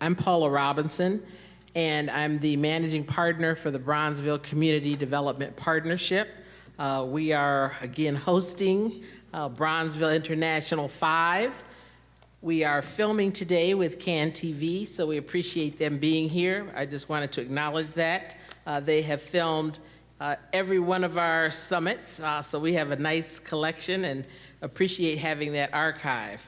I'm PAULA Robinson, and I'm the managing partner for the Bronzeville Community Development Partnership. We are, again, hosting Bronzeville International 5. We are filming today with CAN TV, so we appreciate them being here. I just wanted to acknowledge that. They have filmed every one of our summits, so we have a nice collection and appreciate having that archive.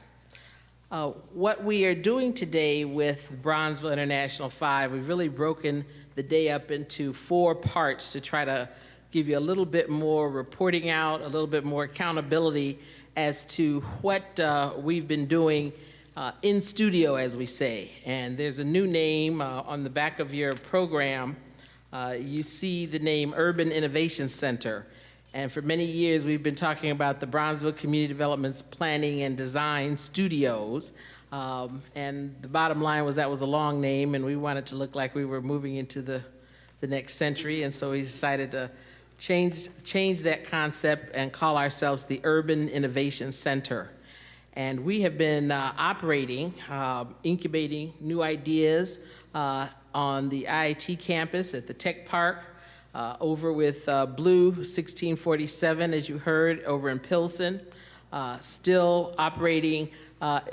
What we are doing today with Bronzeville International 5, we've really broken the day up into 4 parts to try to give you a little bit more reporting out, a little bit more accountability as to what we've been doing in studio, as we say. And there's a new name on the back of your program. You see the name Urban Innovation Center. And for many years, we've been talking about the Bronzeville Community Development's Planning and Design Studios. And the bottom line was that was a long name, and we wanted to look like we were moving into the next century. And so we decided to change that concept and call ourselves the Urban Innovation Center. And we have been operating, incubating new ideas on the IIT campus at the Tech Park, over with Blue 1647, as you heard, over in Pilsen. Still operating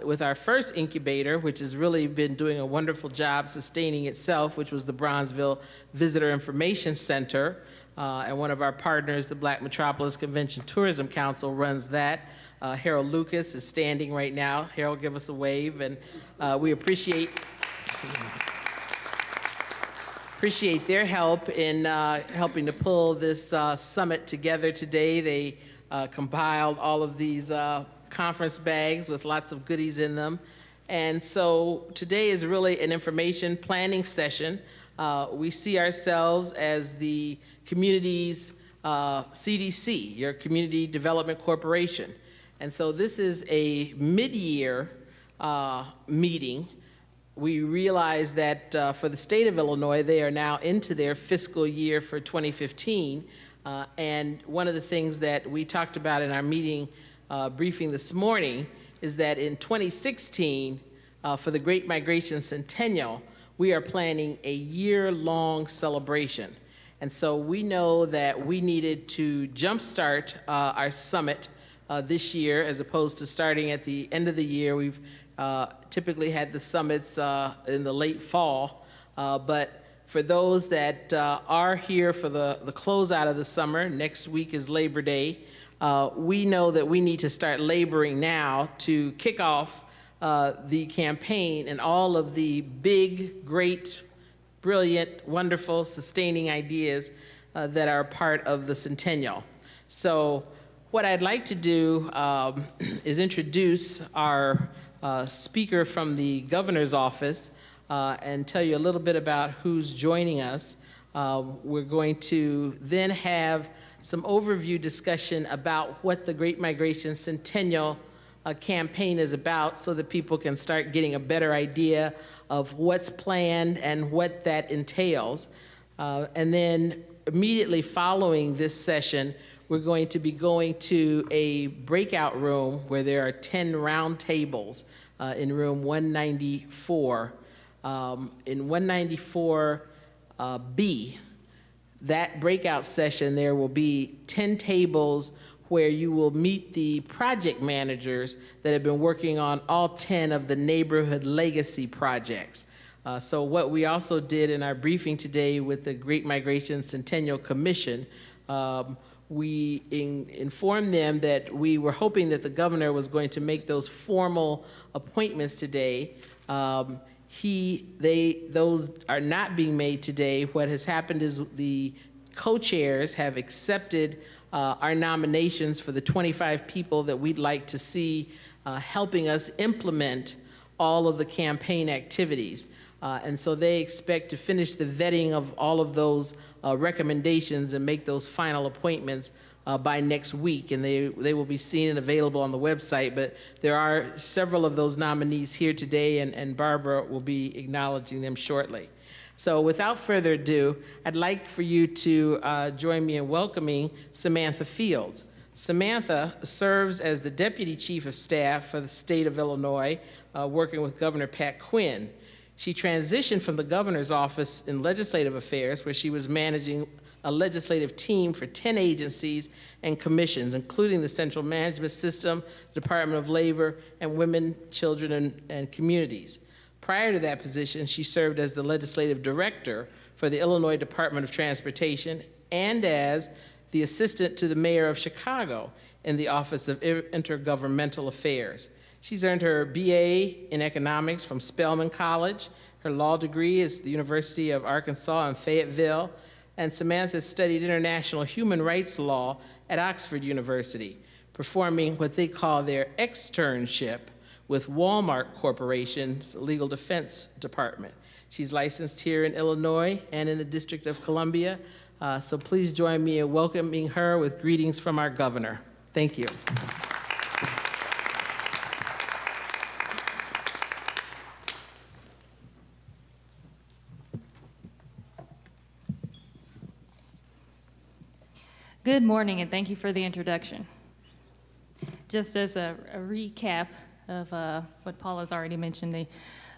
with our first incubator, which has really been doing a wonderful job sustaining itself, which was the Bronzeville Visitor Information Center. And one of our partners, the Black Metropolis Convention Tourism Council, runs that. Harold Lucas is standing right now. Harold, give us a wave, and we appreciate their help in helping to pull this summit together today. They compiled all of these conference bags with lots of goodies in them. And so today is really an information planning session. We see ourselves as the community's CDC, your Community Development Corporation. And so this is a mid-year meeting. We realize that for the state of Illinois, they are now into their fiscal year for 2015. And one of the things that we talked about in our meeting briefing this morning is that in 2016, for the Great Migration Centennial, we are planning a year-long celebration. And so we know that we needed to jumpstart our summit this year, as opposed to starting at the end of the year. We've typically had the summits in the late fall, but for those that are here for the closeout of the summer, next week is Labor Day, we know that we need to start laboring now to kick off the campaign and all of the big, great, brilliant, wonderful, sustaining ideas that are part of the Centennial. So what I'd like to do is introduce our speaker from the governor's office and tell you a little bit about who's joining us. We're going to then have some overview discussion about what the Great Migration Centennial campaign is about, so that people can start getting a better idea of what's planned and what that entails. And then immediately following this session, we're going to be going to a breakout room where there are 10 round tables in room 194. In 194B, that breakout session, there will be 10 tables where you will meet the project managers that have been working on all 10 of the neighborhood legacy projects. So what we also did in our briefing today with the Great Migration Centennial Commission, we informed them that we were hoping that the governor was going to make those formal appointments today. Those are not being made today. What has happened is the co-chairs have accepted our nominations for the 25 people that we'd like to see helping us implement all of the campaign activities. And so they expect to finish the vetting of all of those recommendations and make those final appointments by next week. And they will be seen and available on the website. But there are several of those nominees here today, and Barbara will be acknowledging them shortly. So without further ado, I'd like for you to join me in welcoming Samantha Fields. Samantha serves as the Deputy Chief of Staff for the state of Illinois, working with Governor Pat Quinn. She transitioned from the governor's office in legislative affairs, where she was managing a legislative team for 10 agencies and commissions, including the Central Management System, Department of Labor, and Women, Children, and Communities. Prior to that position, she served as the legislative director for the Illinois Department of Transportation and as the assistant to the mayor of Chicago in the Office of Intergovernmental Affairs. She's earned her BA in economics from Spelman College. Her law degree is the University of Arkansas in Fayetteville, and Samantha studied international human rights law at Oxford University, performing what they call their externship with Walmart Corporation's Legal Defense Department. She's licensed here in Illinois and in the District of Columbia, so please join me in welcoming her with greetings from our governor. Thank you. Good morning, and thank you for the introduction. Just as a recap of what Paula has already mentioned, the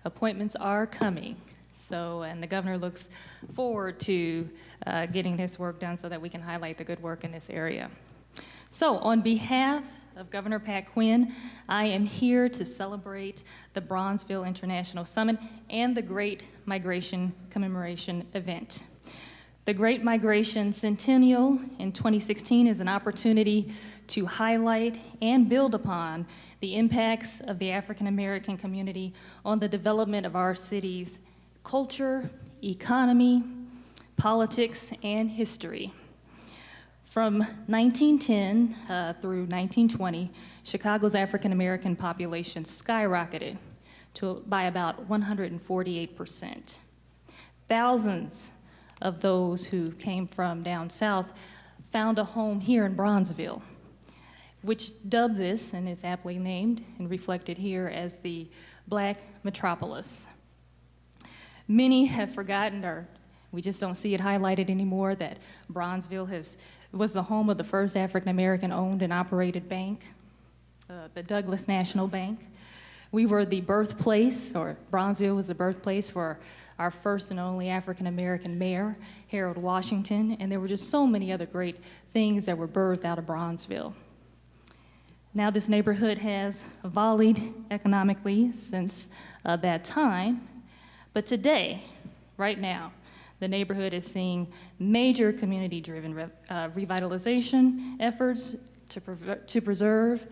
appointments are coming. So, and the governor looks forward to getting this work done so that we can highlight the good work in this area. So, on behalf of Governor Pat Quinn, I am here to celebrate the Bronzeville International Summit and the Great Migration Commemoration event. The Great Migration Centennial in 2016 is an opportunity to highlight and build upon the impacts of the African American community on the development of our city's culture, economy, politics, and history. From 1910 through 1920, Chicago's African American population skyrocketed by about 148%. Thousands of those who came from down south found a home here in Bronzeville, which dubbed this, and it's aptly named and reflected here, as the Black Metropolis. Many have forgotten, or we just don't see it highlighted anymore, that Bronzeville was the home of the first African American owned and operated bank, the Douglas National Bank. We were the birthplace, or Bronzeville was the birthplace for our first and only African American mayor, Harold Washington, and there were just so many other great things that were birthed out of Bronzeville. Now this neighborhood has volleyed economically since that time, but today, right now, the neighborhood is seeing major community-driven revitalization efforts to preserve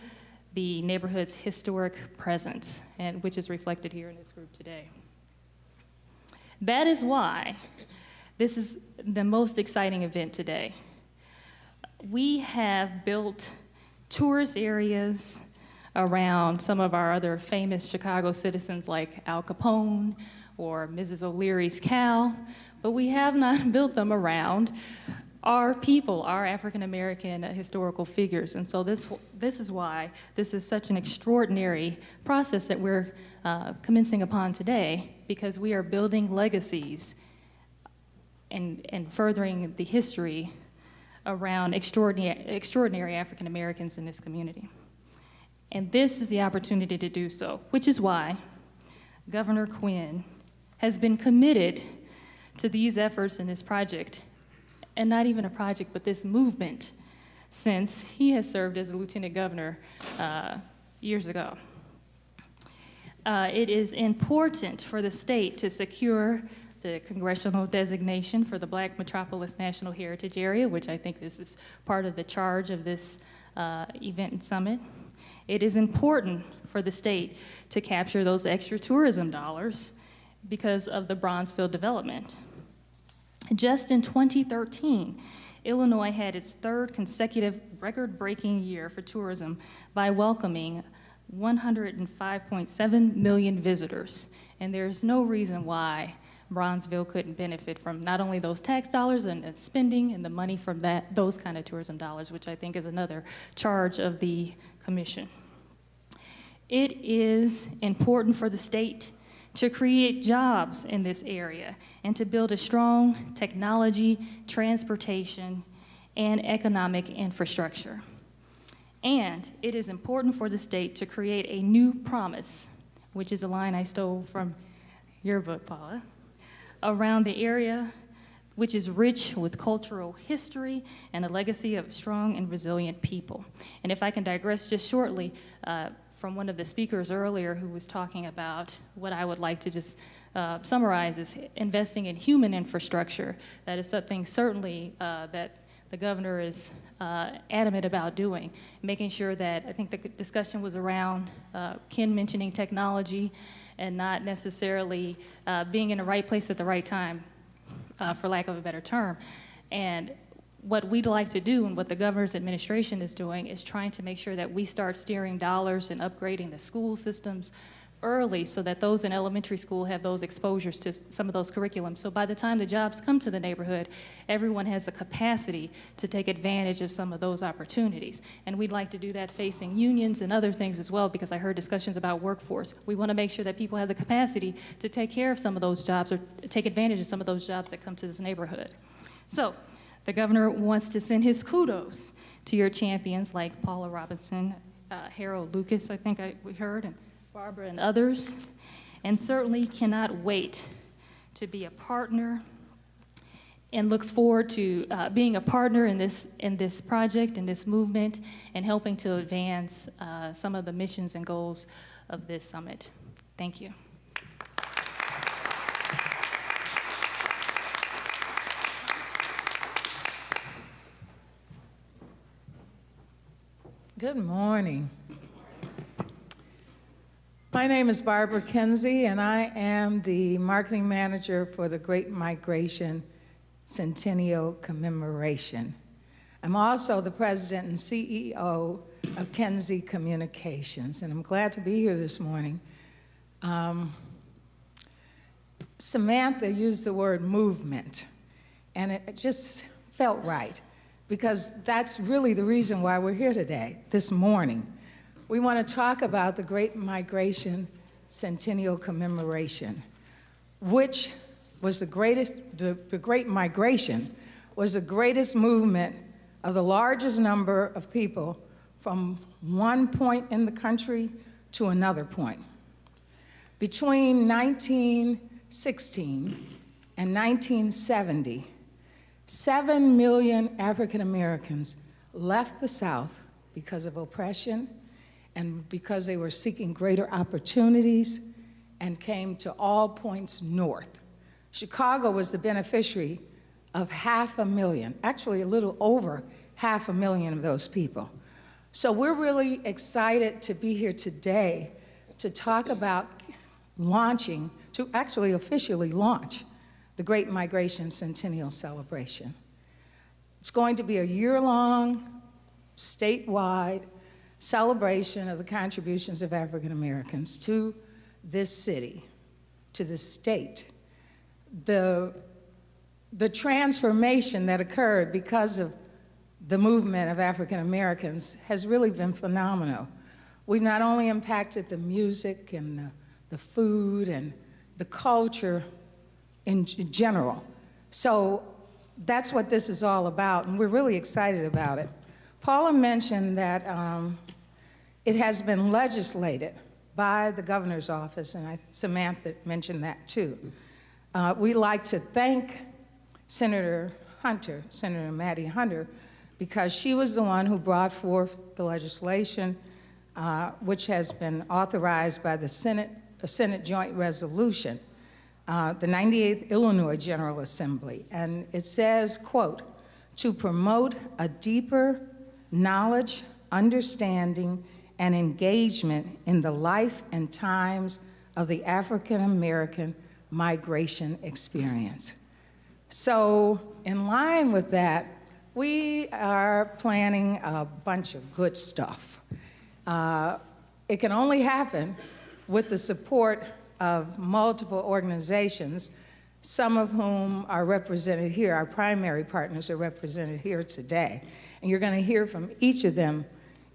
the neighborhood's historic presence, and which is reflected here in this group today. That is why this is the most exciting event today. We have built tourist areas around some of our other famous Chicago citizens like Al Capone or Mrs. O'Leary's cow, but we have not built them around our people, our African American historical figures. And so this is why this is such an extraordinary process that we're commencing upon today, because we are building legacies and furthering the history around extraordinary African Americans in this community. And this is the opportunity to do so, which is why Governor Quinn has been committed to these efforts in this project, and not even a project, but this movement, since he has served as a lieutenant governor years ago. It is important for the state to secure the congressional designation for the Black Metropolis National Heritage Area, which I think this is part of the charge of this event and summit. It is important for the state to capture those extra tourism dollars because of the Bronzeville development. Just in 2013, Illinois had its third consecutive record-breaking year for tourism by welcoming 105.7 million visitors. And there's no reason why Bronzeville couldn't benefit from not only those tax dollars and spending and the money from those kind of tourism dollars, which I think is another charge of the commission. It is important for the state to create jobs in this area and to build a strong technology, transportation, and economic infrastructure. And it is important for the state to create a new promise, which is a line I stole from your vote, Paula, around the area which is rich with cultural history and a legacy of strong and resilient people. And if I can digress just shortly from one of the speakers earlier who was talking about what I would like to just summarize is investing in human infrastructure. That is something certainly that the governor is adamant about doing, making sure that, I think the discussion was around Ken mentioning technology and not necessarily being in the right place at the right time, for lack of a better term. And what we'd like to do and what the governor's administration is doing is trying to make sure that we start steering dollars and upgrading the school systems early so that those in elementary school have those exposures to some of those curriculums. So by the time the jobs come to the neighborhood, everyone has the capacity to take advantage of some of those opportunities. And we'd like to do that facing unions and other things as well, because I heard discussions about workforce. We want to make sure that people have the capacity to take care of some of those jobs or take advantage of some of those jobs that come to this neighborhood. So the governor wants to send his kudos to your champions like Paula Robinson, Harold Lucas, I think we heard, and Barbara and others, and certainly cannot wait to be a partner and looks forward to being a partner in this project, in this movement, and helping to advance some of the missions and goals of this summit. Thank you. Good morning. My name is Barbara Kenzie, and I am the marketing manager for the Great Migration Centennial Commemoration. I'm also the president and CEO of Kenzie Communications, and I'm glad to be here this morning. Samantha used the word movement, and it just felt right, because that's really the reason why we're here today, this morning. We want to talk about the Great Migration Centennial Commemoration, which was the Great Migration was the greatest movement of the largest number of people from one point in the country to another point. Between 1916 and 1970, 7 million African Americans left the South because of oppression and because they were seeking greater opportunities and came to all points north. Chicago was the beneficiary of 500,000, actually a little over 500,000 of those people. So we're really excited to be here today to talk about launching, to actually officially launch the Great Migration Centennial Celebration. It's going to be a year-long, statewide celebration of the contributions of African Americans to this city, to the state. The transformation that occurred because of the movement of African Americans has really been phenomenal. We've not only impacted the music and the food and the culture in general. So that's what this is all about, and we're really excited about it. Paula mentioned that it has been legislated by the governor's office, and Samantha mentioned that too. We'd like to thank Senator Maddie Hunter, because she was the one who brought forth the legislation, which has been authorized by the Senate Joint Resolution, the 98th Illinois General Assembly. And it says, quote, "To promote a deeper knowledge, understanding, and engagement in the life and times of the African American migration experience." So in line with that, we are planning a bunch of good stuff. It can only happen with the support of multiple organizations, some of whom are represented here. Our primary partners are represented here today, and you're going to hear from each of them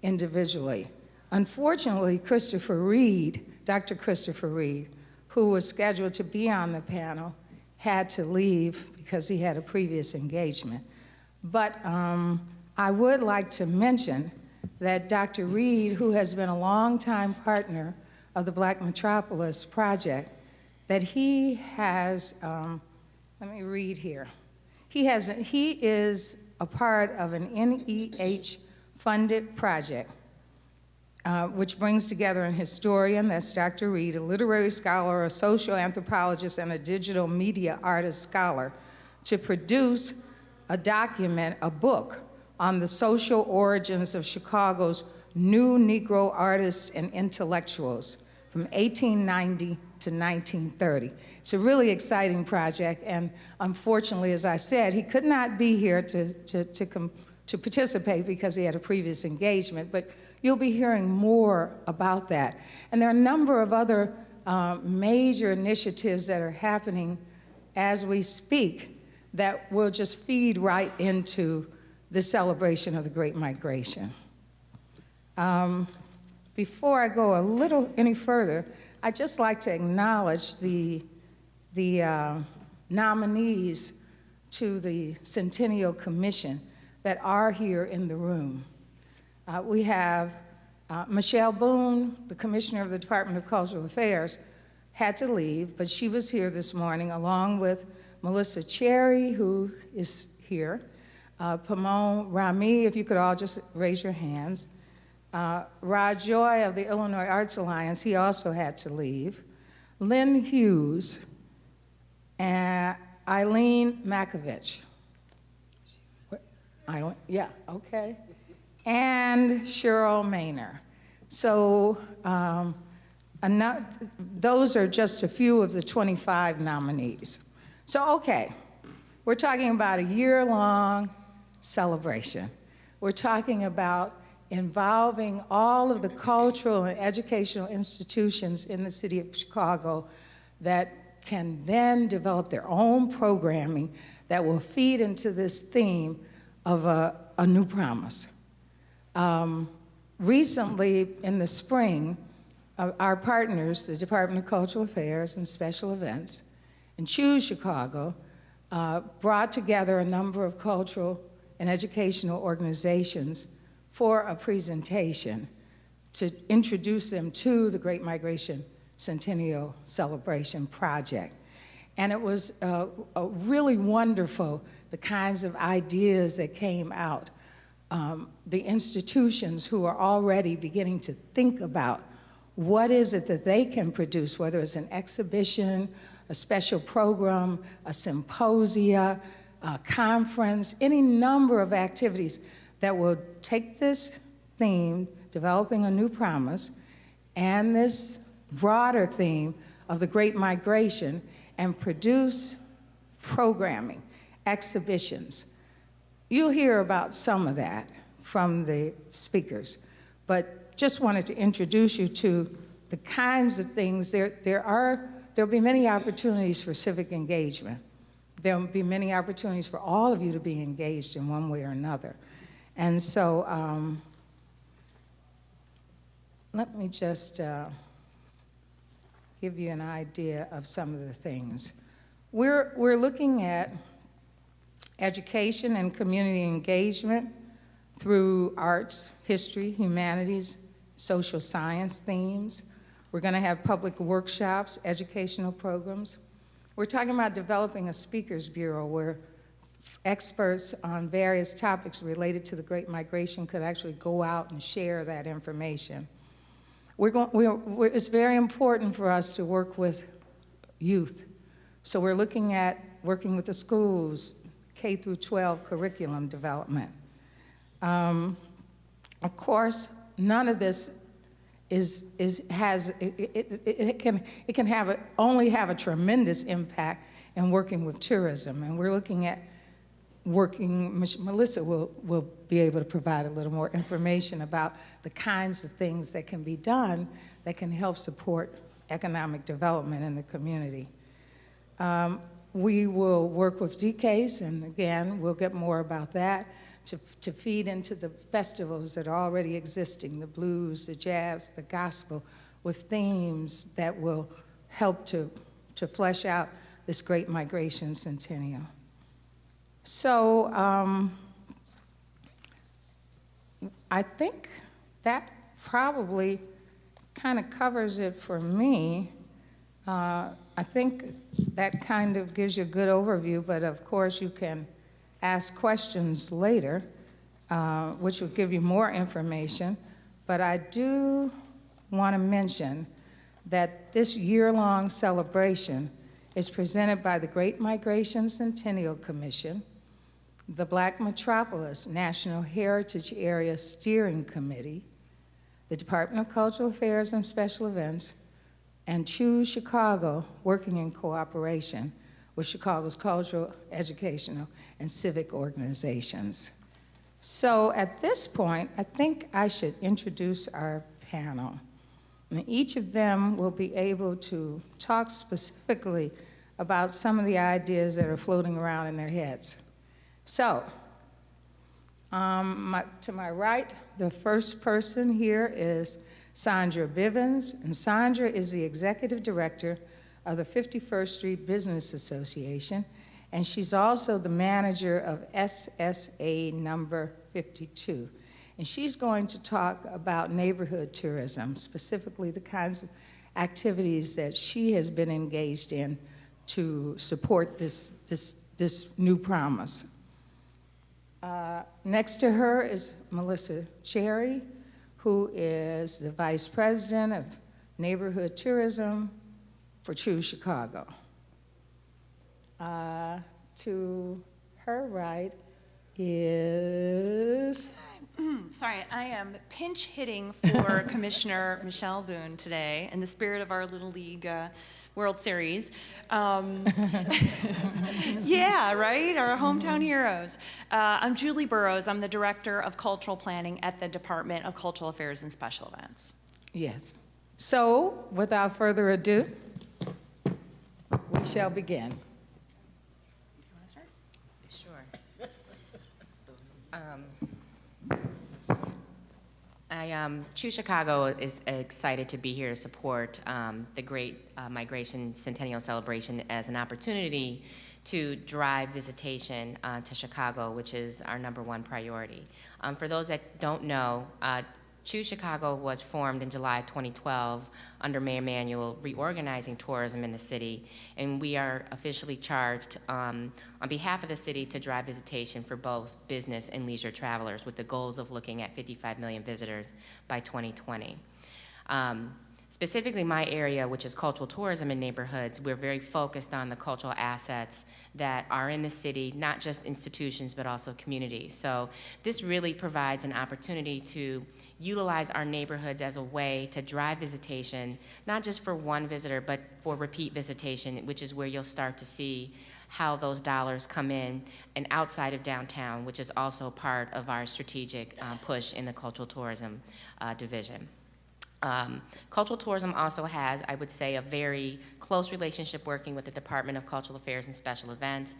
individually. Unfortunately, Dr. Christopher Reed, who was scheduled to be on the panel, had to leave because he had a previous engagement. But I would like to mention that Dr. Reed, who has been a longtime partner of the Black Metropolis project, that he has, let me read here. He is a part of an NEH-funded project, which brings together an historian, that's Dr. Reed, a literary scholar, a social anthropologist, and a digital media artist scholar, to produce a document, a book, on the social origins of Chicago's new Negro artists and intellectuals from 1890 to 1930. It's a really exciting project, and unfortunately, as I said, he could not be here to participate because he had a previous engagement, but you'll be hearing more about that. And there are a number of other major initiatives that are happening as we speak that will just feed right into the celebration of the Great Migration. Before I go a little any further, I'd just like to acknowledge the nominees to the Centennial Commission that are here in the room. We have Michelle Boone, the Commissioner of the Department of Cultural Affairs, had to leave, but she was here this morning along with Melissa Cherry, who is here, Pamon Rami, if you could all just raise your hands, Rod Joy of the Illinois Arts Alliance, he also had to leave, Lynn Hughes, and Eileen Makovich. Yeah, okay. And Cheryl Maynor. So those are just a few of the 25 nominees. So, okay, we're talking about a year-long celebration. We're talking about involving all of the cultural and educational institutions in the city of Chicago that can then develop their own programming that will feed into this theme of a new promise. Recently, in the spring, our partners, the Department of Cultural Affairs and Special Events, and Choose Chicago, brought together a number of cultural and educational organizations for a presentation to introduce them to the Great Migration Centennial Celebration Project. And it was really wonderful, the kinds of ideas that came out. The institutions who are already beginning to think about what is it that they can produce, whether it's an exhibition, a special program, a symposia, a conference, any number of activities that will take this theme, developing a new promise, and this broader theme of the Great Migration, and produce programming, exhibitions. You'll hear about some of that from the speakers, but just wanted to introduce you to the kinds of things. There'll be many opportunities for civic engagement. There'll be many opportunities for all of you to be engaged in one way or another. And so let me just give you an idea of some of the things. We're looking at education and community engagement through arts, history, humanities, social science themes. We're going to have public workshops, educational programs. We're talking about developing a speakers bureau where experts on various topics related to the Great Migration could actually go out and share that information. It's very important for us to work with youth. So we're looking at working with the schools, K through 12 curriculum development. Of course, none of this can only have a tremendous impact in working with tourism, and we're looking at Melissa will be able to provide a little more information about the kinds of things that can be done that can help support economic development in the community. We will work with DCASE, and again, we'll get more about that, to feed into the festivals that are already existing, the blues, the jazz, the gospel, with themes that will help to flesh out this Great Migration Centennial. So I think that probably kind of covers it for me. I I think that kind of gives you a good overview, but of course you can ask questions later, which will give you more information. But I do want to mention that this year-long celebration is presented by the Great Migration Centennial Commission, the Black Metropolis National Heritage Area Steering Committee, the Department of Cultural Affairs and Special Events, and Choose Chicago, working in cooperation with Chicago's cultural, educational, and civic organizations. So at this point, I think I should introduce our panel. And each of them will be able to talk specifically about some of the ideas that are floating around in their heads. So, to my right, the first person here is Sandra Bivens, and Sandra is the Executive Director of the 51st Street Business Association, and she's also the manager of SSA number 52. And she's going to talk about neighborhood tourism, specifically the kinds of activities that she has been engaged in to support this new promise. Next to her is Melissa Cherry, who is the Vice President of Neighborhood Tourism for Choose Chicago. To her right is... Sorry, I am pinch hitting for Commissioner Michelle Boone today in the spirit of our Little League World Series. Yeah, right? Our hometown heroes. I'm Julie Burrows. I'm the Director of Cultural Planning at the Department of Cultural Affairs and Special Events. Yes. So, without further ado, we shall begin. Sure. Choose Chicago is excited to be here to support the Great Migration Centennial Celebration as an opportunity to drive visitation to Chicago, which is our #1 priority. For those that don't know, Choose Chicago was formed in July 2012 under Mayor Emanuel, reorganizing tourism in the city, and we are officially charged on behalf of the city to drive visitation for both business and leisure travelers with the goals of looking at 55 million visitors by 2020. Specifically my area, which is cultural tourism in neighborhoods, we're very focused on the cultural assets that are in the city, not just institutions, but also communities. So this really provides an opportunity to utilize our neighborhoods as a way to drive visitation, not just for one visitor, but for repeat visitation, which is where you'll start to see how those dollars come in and outside of downtown, which is also part of our strategic push in the cultural tourism division. Cultural tourism also has, I would say, a very close relationship working with the Department of Cultural Affairs and Special Events.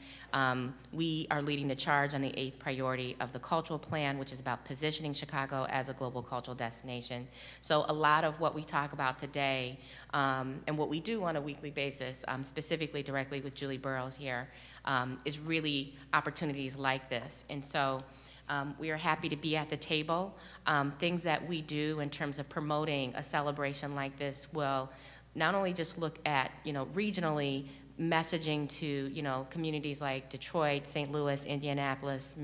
We are leading the charge on the 8th priority of the cultural plan, which is about positioning Chicago as a global cultural destination. So a lot of what we talk about today and what we do on a weekly basis, specifically directly with Julie Burrows here, is really opportunities like this. And so we are happy to be at the table. Things that we do in terms of promoting a celebration like this will not only just look at, regionally messaging to, communities like Detroit, St. Louis, Indianapolis,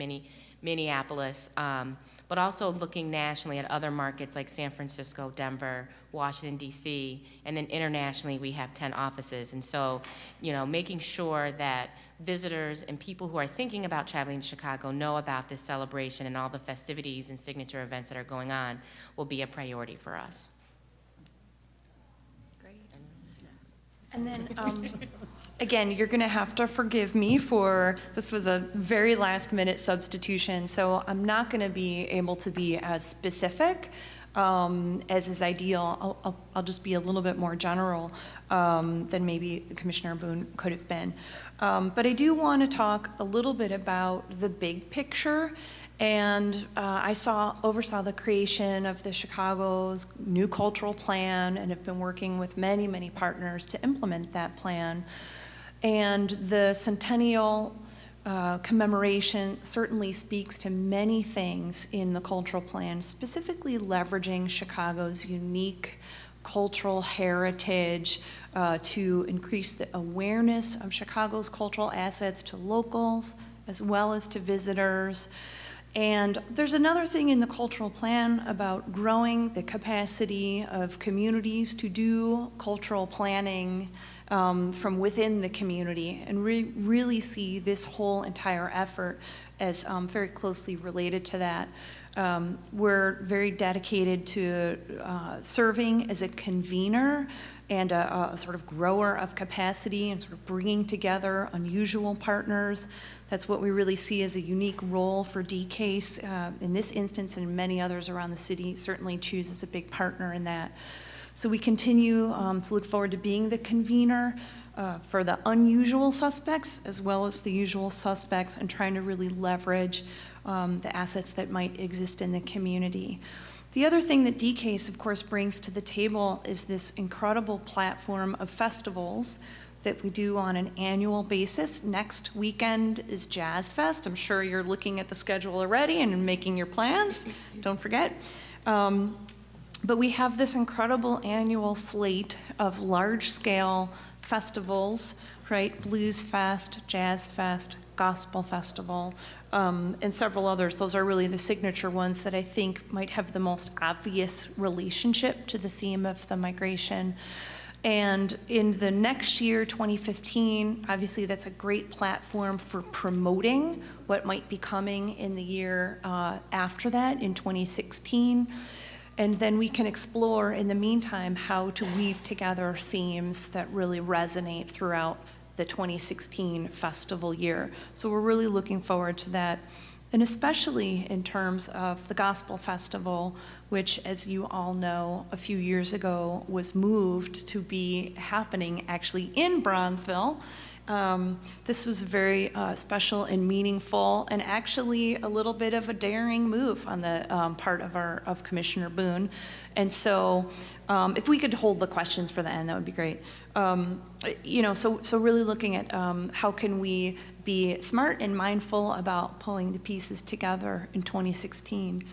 Minneapolis, but also looking nationally at other markets like San Francisco, Denver, Washington, D.C., and then internationally we have 10 offices. And so, making sure that visitors and people who are thinking about traveling to Chicago know about this celebration and all the festivities and signature events that are going on will be a priority for us. Great. And then, again, you're going to have to forgive me for, this was a very last minute substitution, so I'm not going to be able to be as specific as is ideal. I'll just be a little bit more general than maybe Commissioner Boone could have been. But I do want to talk a little bit about the big picture. And I oversaw the creation of the Chicago's new cultural plan and have been working with many, many partners to implement that plan. And the centennial commemoration certainly speaks to many things in the cultural plan, specifically leveraging Chicago's unique cultural heritage, to increase the awareness of Chicago's cultural assets to locals as well as to visitors. And there's another thing in the cultural plan about growing the capacity of communities to do cultural planning from within the community, and really see this whole entire effort as very closely related to that. We're very dedicated to serving as a convener and a sort of grower of capacity and sort of bringing together unusual partners. That's what we really see as a unique role for DCASE in this instance and in many others around the city. Certainly Choose is a big partner in that. So we continue to look forward to being the convener for the unusual suspects as well as the usual suspects, and trying to really leverage the assets that might exist in the community. The other thing that DCASE, of course, brings to the table is this incredible platform of festivals that we do on an annual basis. Next weekend is Jazz Fest. I'm sure you're looking at the schedule already and making your plans. Don't forget. But we have this incredible annual slate of large-scale festivals, right? Blues Fest, Jazz Fest, Gospel Festival, and several others. Those are really the signature ones that I think might have the most obvious relationship to the theme of the migration. And in the next year, 2015, obviously that's a great platform for promoting what might be coming in the year after that, in 2016. And then we can explore, in the meantime, how to weave together themes that really resonate throughout the 2016 festival year. So we're really looking forward to that. And especially in terms of the Gospel Festival, which, as you all know, a few years ago was moved to be happening actually in Bronzeville. This was very special and meaningful, and actually a little bit of a daring move on the part of Commissioner Boone. And so if we could hold the questions for the end, that would be great. So really looking at how can we be smart and mindful about pulling the pieces together in 2016.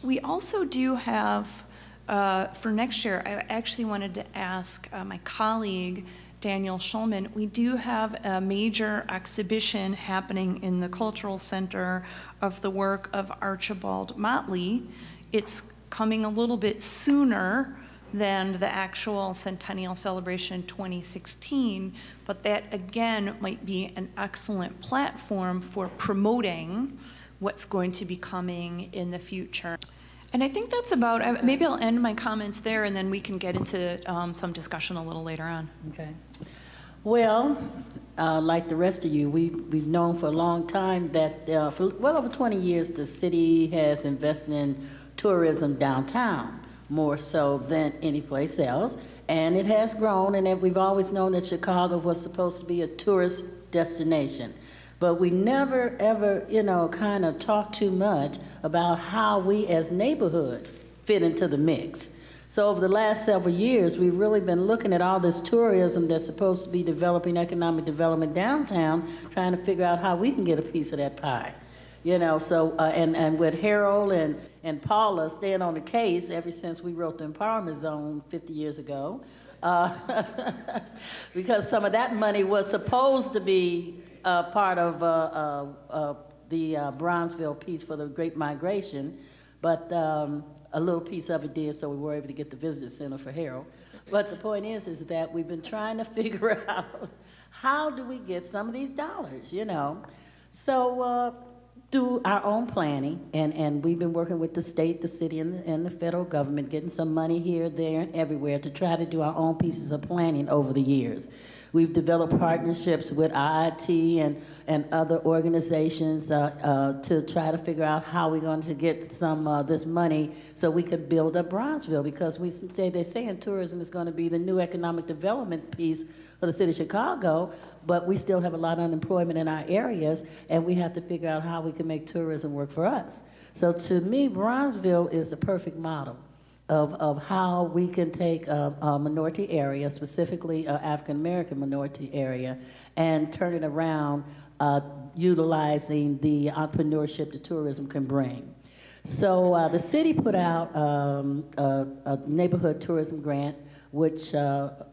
We also do have, for next year, I actually wanted to ask my colleague, Daniel Schulman, we do have a major exhibition happening in the Cultural Center of the work of Archibald Motley. It's coming a little bit sooner than the actual Centennial Celebration 2016, but that again might be an excellent platform for promoting what's going to be coming in the future. And I think that's about, maybe I'll end my comments there and then we can get into some discussion a little later on. Okay. Well, like the rest of you, we've known for a long time that for well over 20 years, the city has invested in tourism downtown, more so than any place else. And it has grown, and we've always known that Chicago was supposed to be a tourist destination. But we never, ever, kind of talk too much about how we as neighborhoods fit into the mix. So over the last several years, we've really been looking at all this tourism that's supposed to be developing economic development downtown, trying to figure out how we can get a piece of that pie. And with Harold and PAULA staying on the case ever since we wrote the Empowerment Zone 50 years ago, because some of that money was supposed to be part of the Bronzeville piece for the Great Migration, but a little piece of it did, so we were able to get the visitor center for Harold. But the point is that we've been trying to figure out how do we get some of these dollars, So through our own planning, and we've been working with the state, the city, and the federal government, getting some money here, there, and everywhere to try to do our own pieces of planning over the years. We've developed partnerships with IIT and other organizations to try to figure out how we're going to get some of this money so we could build up Bronzeville, because they're saying tourism is going to be the new economic development piece for the city of Chicago, but we still have a lot of unemployment in our areas, and we have to figure out how we can make tourism work for us. So to me, Bronzeville is the perfect model of how we can take a minority area, specifically an African-American minority area, and turn it around utilizing the entrepreneurship that tourism can bring. So the city put out a neighborhood tourism grant, which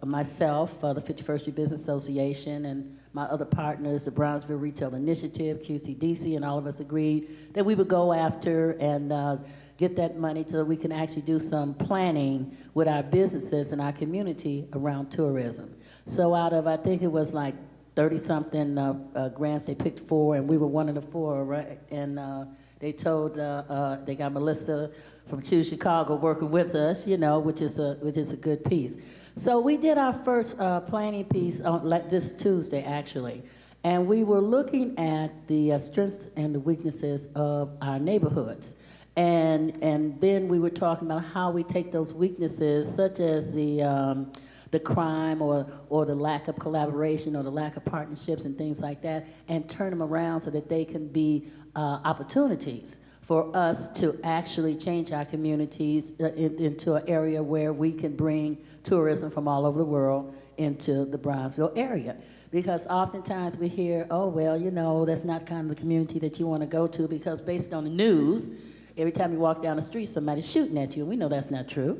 myself, the 51st Street Business Association, and my other partners, the Bronzeville Retail Initiative, QCDC, and all of us agreed that we would go after and get that money so that we can actually do some planning with our businesses and our community around tourism. So out of, I think it was like 30-something grants, they picked 4, and we were one of the 4, right? And they told, they got Melissa from Choose Chicago working with us, you know, which is a good piece. So we did our first planning piece on this Tuesday, actually. And we were looking at the strengths and the weaknesses of our neighborhoods. And then we were talking about how we take those weaknesses, such as the crime or the lack of collaboration or the lack of partnerships and things like that, and turn them around so that they can be opportunities for us to actually change our communities into an area where we can bring tourism from all over the world into the Bronzeville area. Because oftentimes we hear, oh, well, you know, that's not kind of the community that you want to go to, because based on the news, every time you walk down the street, somebody's shooting at you, and we know that's not true.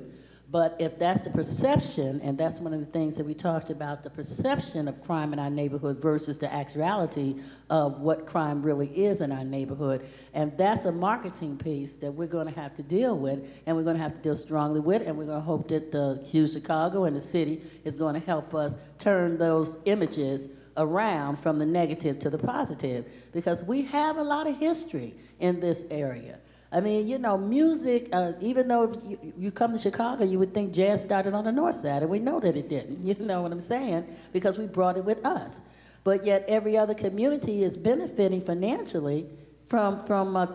But if that's the perception, and that's one of the things that we talked about, the perception of crime in our neighborhood versus the actuality of what crime really is in our neighborhood, and that's a marketing piece that we're going to have to deal with, and we're going to have to deal strongly with, and we're going to hope that the Choose Chicago and the city is going to help us turn those images around from the negative to the positive, because we have a lot of history in this area. I mean, you know, music, even though you come to Chicago, you would think jazz started on the north side, and we know that it didn't, you know what I'm saying, because we brought it with us. But yet every other community is benefiting financially from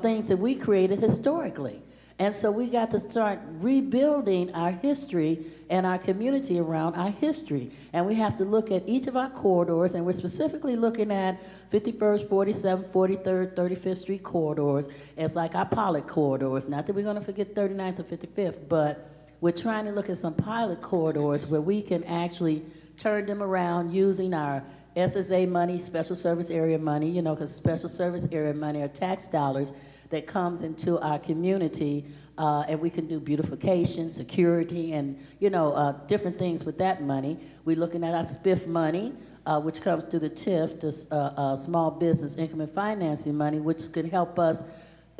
things that we created historically. And so we got to start rebuilding our history and our community around our history. And we have to look at each of our corridors, and we're specifically looking at 51st, 47th, 43rd, 35th Street corridors as like our pilot corridors. Not that we're gonna forget 39th or 55th, but we're trying to look at some pilot corridors where we can actually turn them around using our SSA money, special service area money, you know, because special service area money are tax dollars that comes into our community, and we can do beautification, security, and you know, different things with that money. We're looking at our SPIF money, which comes through the TIF, the Small Business Income and Financing money, which can help us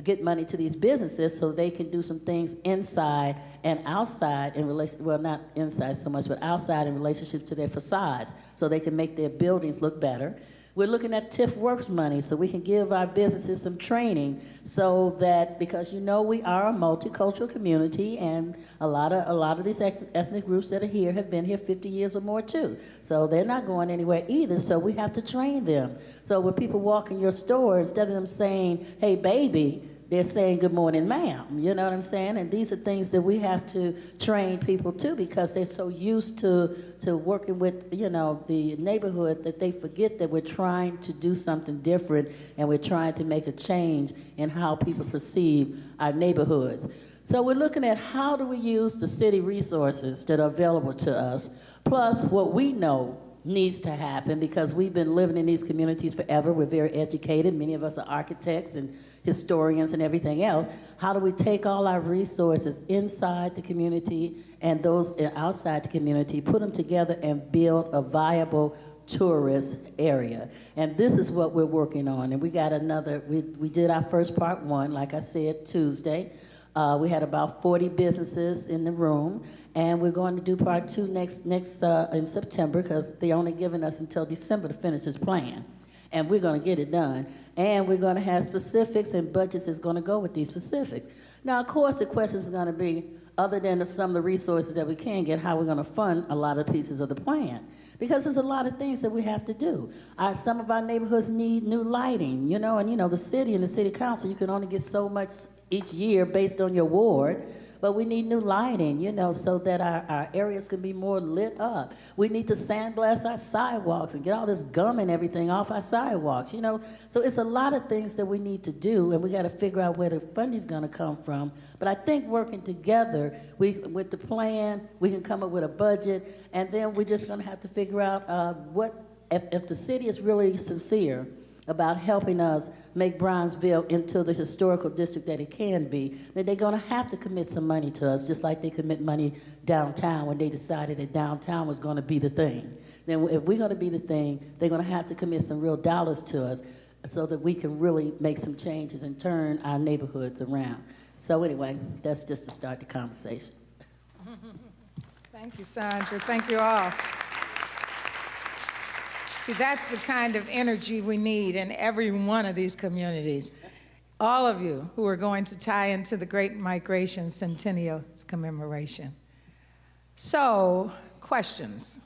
get money to these businesses so they can do some things inside and outside in relation, well, not inside so much, but outside in relationship to their facades, so they can make their buildings look better. We're looking at TIF Works money so we can give our businesses some training, so that, because you know we are a multicultural community, and a lot of these ethnic groups that are here have been here 50 years or more too. So they're not going anywhere either, so we have to train them. So when people walk in your store, instead of them saying, hey baby, they're saying good morning ma'am, you know what I'm saying? And these are things that we have to train people to, because they're so used to working with, you know, the neighborhood, that they forget that we're trying to do something different, and we're trying to make a change in how people perceive our neighborhoods. So we're looking at how do we use the city resources that are available to us, plus what we know needs to happen, because we've been living in these communities forever. We're very educated. Many of us are architects and historians and everything else. How do we take all our resources inside the community and those outside the community, put them together and build a viable tourist area? And this is what we're working on. And we got another, we did our first part 1, like I said, Tuesday. We had about 40 businesses in the room, and we're going to do part 2 next in September, because they're only giving us until December to finish this plan. And we're going to get it done. And we're going to have specifics, and budgets is going to go with these specifics. Now, of course, the question is going to be, other than some of the resources that we can get, how we're going to fund a lot of pieces of the plan. Because there's a lot of things that we have to do. Some of our neighborhoods need new lighting, you know, and you know, the city and the city council, you can only get so much each year based on your ward. But we need new lighting, you know, so that our areas can be more lit up. We need to sandblast our sidewalks and get all this gum and everything off our sidewalks, you know. So it's a lot of things that we need to do, and we got to figure out where the funding's going to come from. But I think working together, with the plan, we can come up with a budget, and then we're just going to have to figure out if the city is really sincere about helping us make Bronzeville into the historical district that it can be, then they're going to have to commit some money to us, just like they commit money downtown when they decided that downtown was going to be the thing. Then if we're going to be the thing, they're going to have to commit some real dollars to us so that we can really make some changes and turn our neighborhoods around. So anyway, that's just to start the conversation. Thank you, Sandra. Thank you all. See, that's the kind of energy we need in every one of these communities. All of you who are going to tie into the Great Migration Centennial commemoration. So, questions?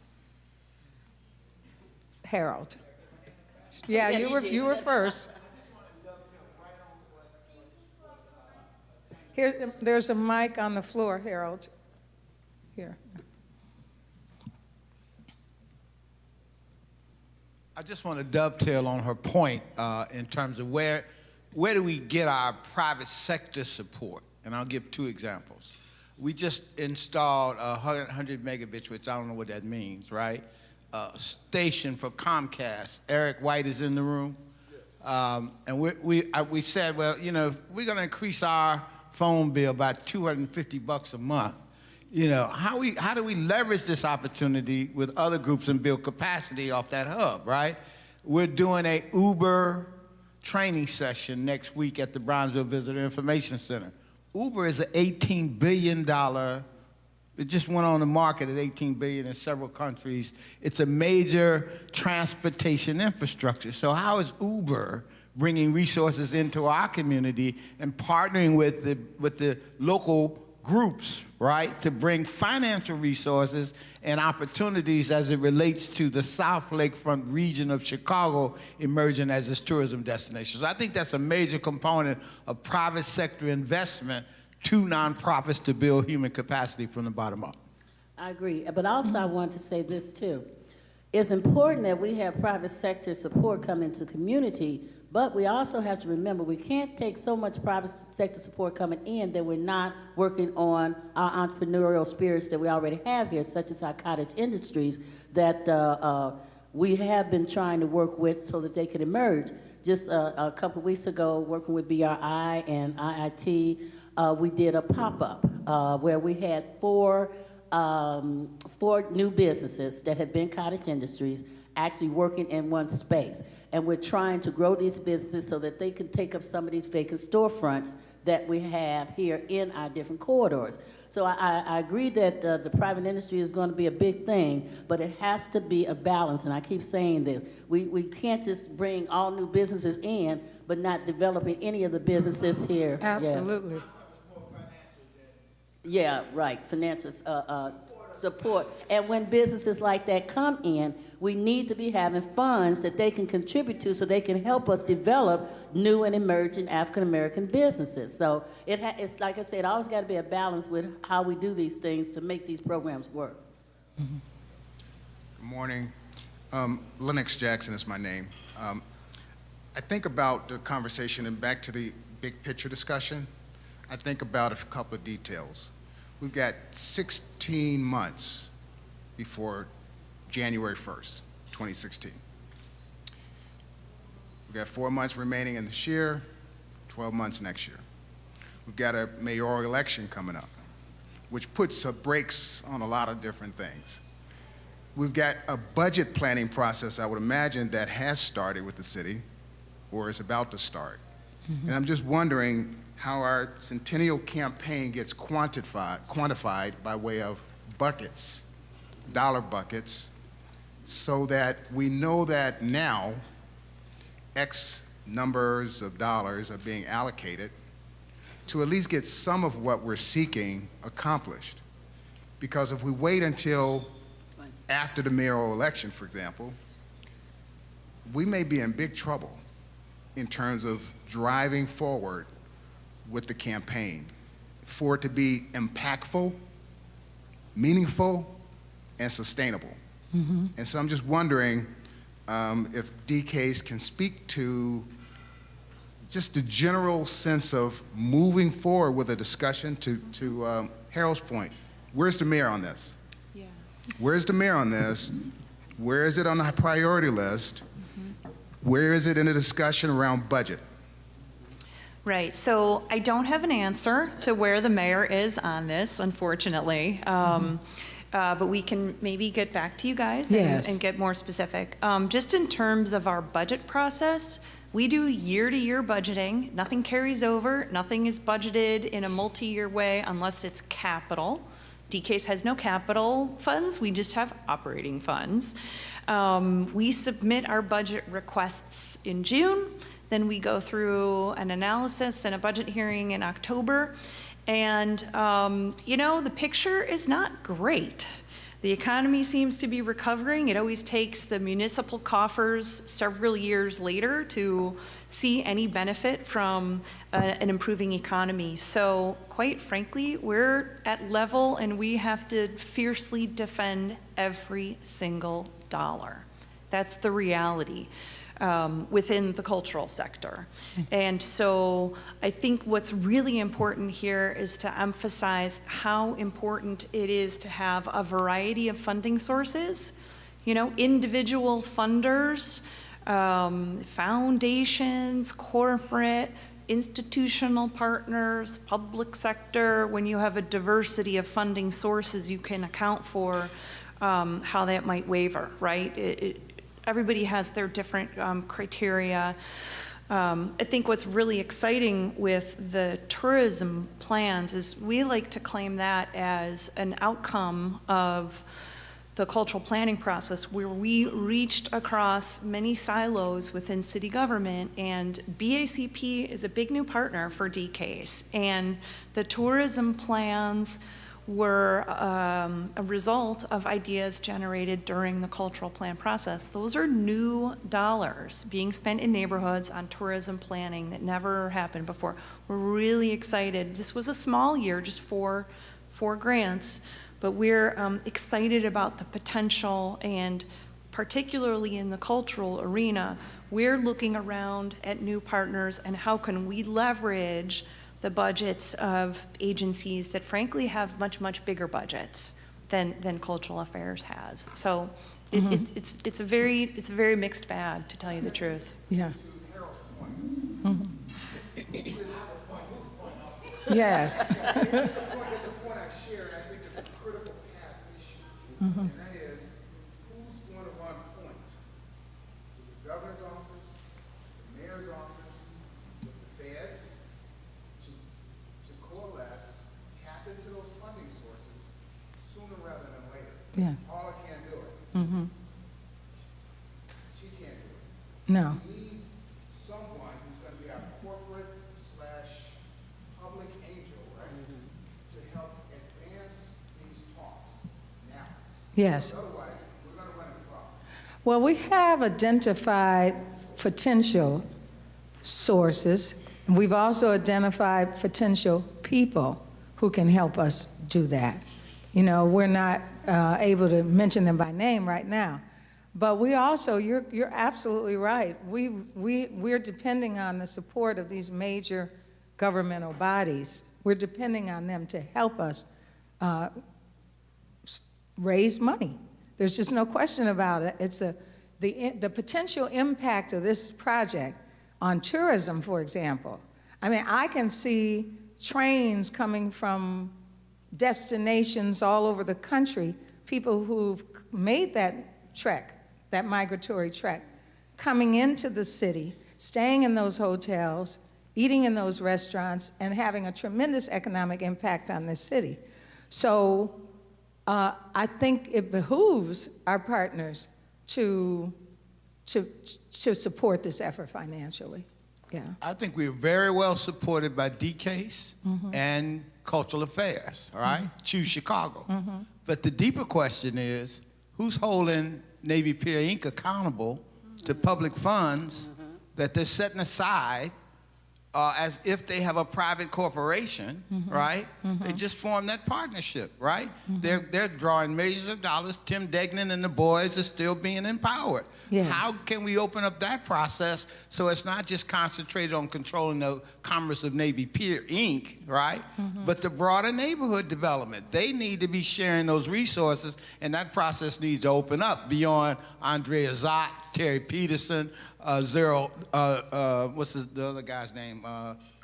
Harold. Yeah, you were first. Here, there's a mic on the floor, Harold. Here. I just want to dovetail on her point in terms of where do we get our private sector support? And I'll give 2 examples. We just installed 100 megabits, which I don't know what that means, right? Station for Comcast. Eric White is in the room. And we said, well, you know, we're going to increase our phone bill by $250 a month. You know, how do we leverage this opportunity with other groups and build capacity off that hub, right? We're doing a Uber training session next week at the Bronzeville Visitor Information Center. Uber is an $18 billion, it just went on the market at $18 billion in several countries. It's a major transportation infrastructure. So how is Uber bringing resources into our community and partnering with the local groups, right, to bring financial resources and opportunities as it relates to the South Lakefront region of Chicago emerging as its tourism destination. So I think that's a major component of private sector investment to nonprofits to build human capacity from the bottom up. I agree, but also I want to say this too. It's important that we have private sector support come into community, but we also have to remember we can't take so much private sector support coming in that we're not working on our entrepreneurial spirits that we already have here, such as our cottage industries that we have been trying to work with so that they can emerge. Just a couple of weeks ago, working with BRI and IIT, we did a pop-up where we had four new businesses that have been cottage industries actually working in one space. And we're trying to grow these businesses so that they can take up some of these vacant storefronts that we have here in our different corridors. So I agree that the private industry is going to be a big thing, but it has to be a balance, and I keep saying this. We can't just bring all new businesses in, but not developing any of the businesses here. Absolutely. Yeah, right, financial support. And when businesses like that come in, we need to be having funds that they can contribute to so they can help us develop new and emerging African-American businesses. So it's like I said, it always got to be a balance with how we do these things to make these programs work. Mm-hmm. Good morning. Lennox Jackson is my name. I think about the conversation and back to the big picture discussion. I think about a couple of details. We've got 16 months before January 1st, 2016. We've got 4 months remaining in this year, 12 months next year. We've got a mayoral election coming up, which puts brakes on a lot of different things. We've got a budget planning process, I would imagine, that has started with the city or is about to start. Mm-hmm. And I'm just wondering how our centennial campaign gets quantified by way of buckets, dollar buckets, so that we know that now X numbers of dollars are being allocated to at least get some of what we're seeking accomplished. Because if we wait until after the mayoral election, for example, we may be in big trouble in terms of driving forward with the campaign for it to be impactful, meaningful, and sustainable. Mm-hmm. And so I'm just wondering if DKs can speak to just the general sense of moving forward with a discussion to Harold's point. Where's the mayor on this? Where's the mayor on this? Where is it on the priority list? Where is it in the discussion around budget? Right, so I don't have an answer to where the mayor is on this, unfortunately. But we can maybe get back to you guys Yes. and get more specific. Just in terms of our budget process, we do year-to-year budgeting. Nothing carries over. Nothing is budgeted in a multi-year way unless it's capital. DCASE has no capital funds. We just have operating funds. We submit our budget requests in June. Then we go through an analysis and a budget hearing in October. And, you know, the picture is not great. The economy seems to be recovering. It always takes the municipal coffers several years later to see any benefit from an improving economy. So quite frankly, we're at level and we have to fiercely defend every single dollar. That's the reality. Within the cultural sector. And so I think what's really important here is to emphasize how important it is to have a variety of funding sources, you know, individual funders, foundations, corporate, institutional partners, public sector. When you have a diversity of funding sources, you can account for how that might waver, right? Everybody has their different criteria. I think what's really exciting with the tourism plans is we like to claim that as an outcome of the cultural planning process where we reached across many silos within city government, and BACP is a big new partner for DCASE. And the tourism plans were a result of ideas generated during the cultural plan process. Those are new dollars being spent in neighborhoods on tourism planning that never happened before. We're really excited. This was a small year, just four grants, but we're excited about the potential, and particularly in the cultural arena, we're looking around at new partners and how can we leverage the budgets of agencies that frankly have much, much bigger budgets than cultural affairs has. So it's a very mixed bag, to tell you the truth. Yeah. Yes. It's a point I share, and I think it's a critical path issue. And that is, who's going to run point? The governor's office, the mayor's office, with the feds, to coalesce, tap into those funding sources sooner rather than later. Yeah. Paula can't do it. She can't do it. No. We need someone who's going to be our corporate/public angel, right? To help advance these talks now. Yes. Otherwise, we're going to run into problems. Well, we have identified potential sources. And we've also identified potential people who can help us do that. You know, we're not able to mention them by name right now. But we also, you're absolutely right. We're depending on the support of these major governmental bodies. We're depending on them to help us raise money. There's just no question about it. It's the potential impact of this project on tourism, for example. I mean, I can see trains coming from destinations all over the country, people who've made that trek, that migratory trek, coming into the city, staying in those hotels, eating in those restaurants, and having a tremendous economic impact on this city. So I think it behooves our partners to support this effort financially. Yeah. I think we're very well supported by DCASE and Cultural Affairs, all right? Choose Chicago. But the deeper question is, who's holding Navy Pier Inc. accountable to public funds that they're setting aside as if they have a private corporation, right? They just formed that partnership, right? They're drawing millions of dollars. Tim Degnan and the boys are still being empowered. Yeah. How can we open up that process so it's not just concentrated on controlling the commerce of Navy Pier, Inc., right? But the broader neighborhood development. They need to be sharing those resources, and that process needs to open up beyond Andrea Zott, Terry Peterson, what's the other guy's name?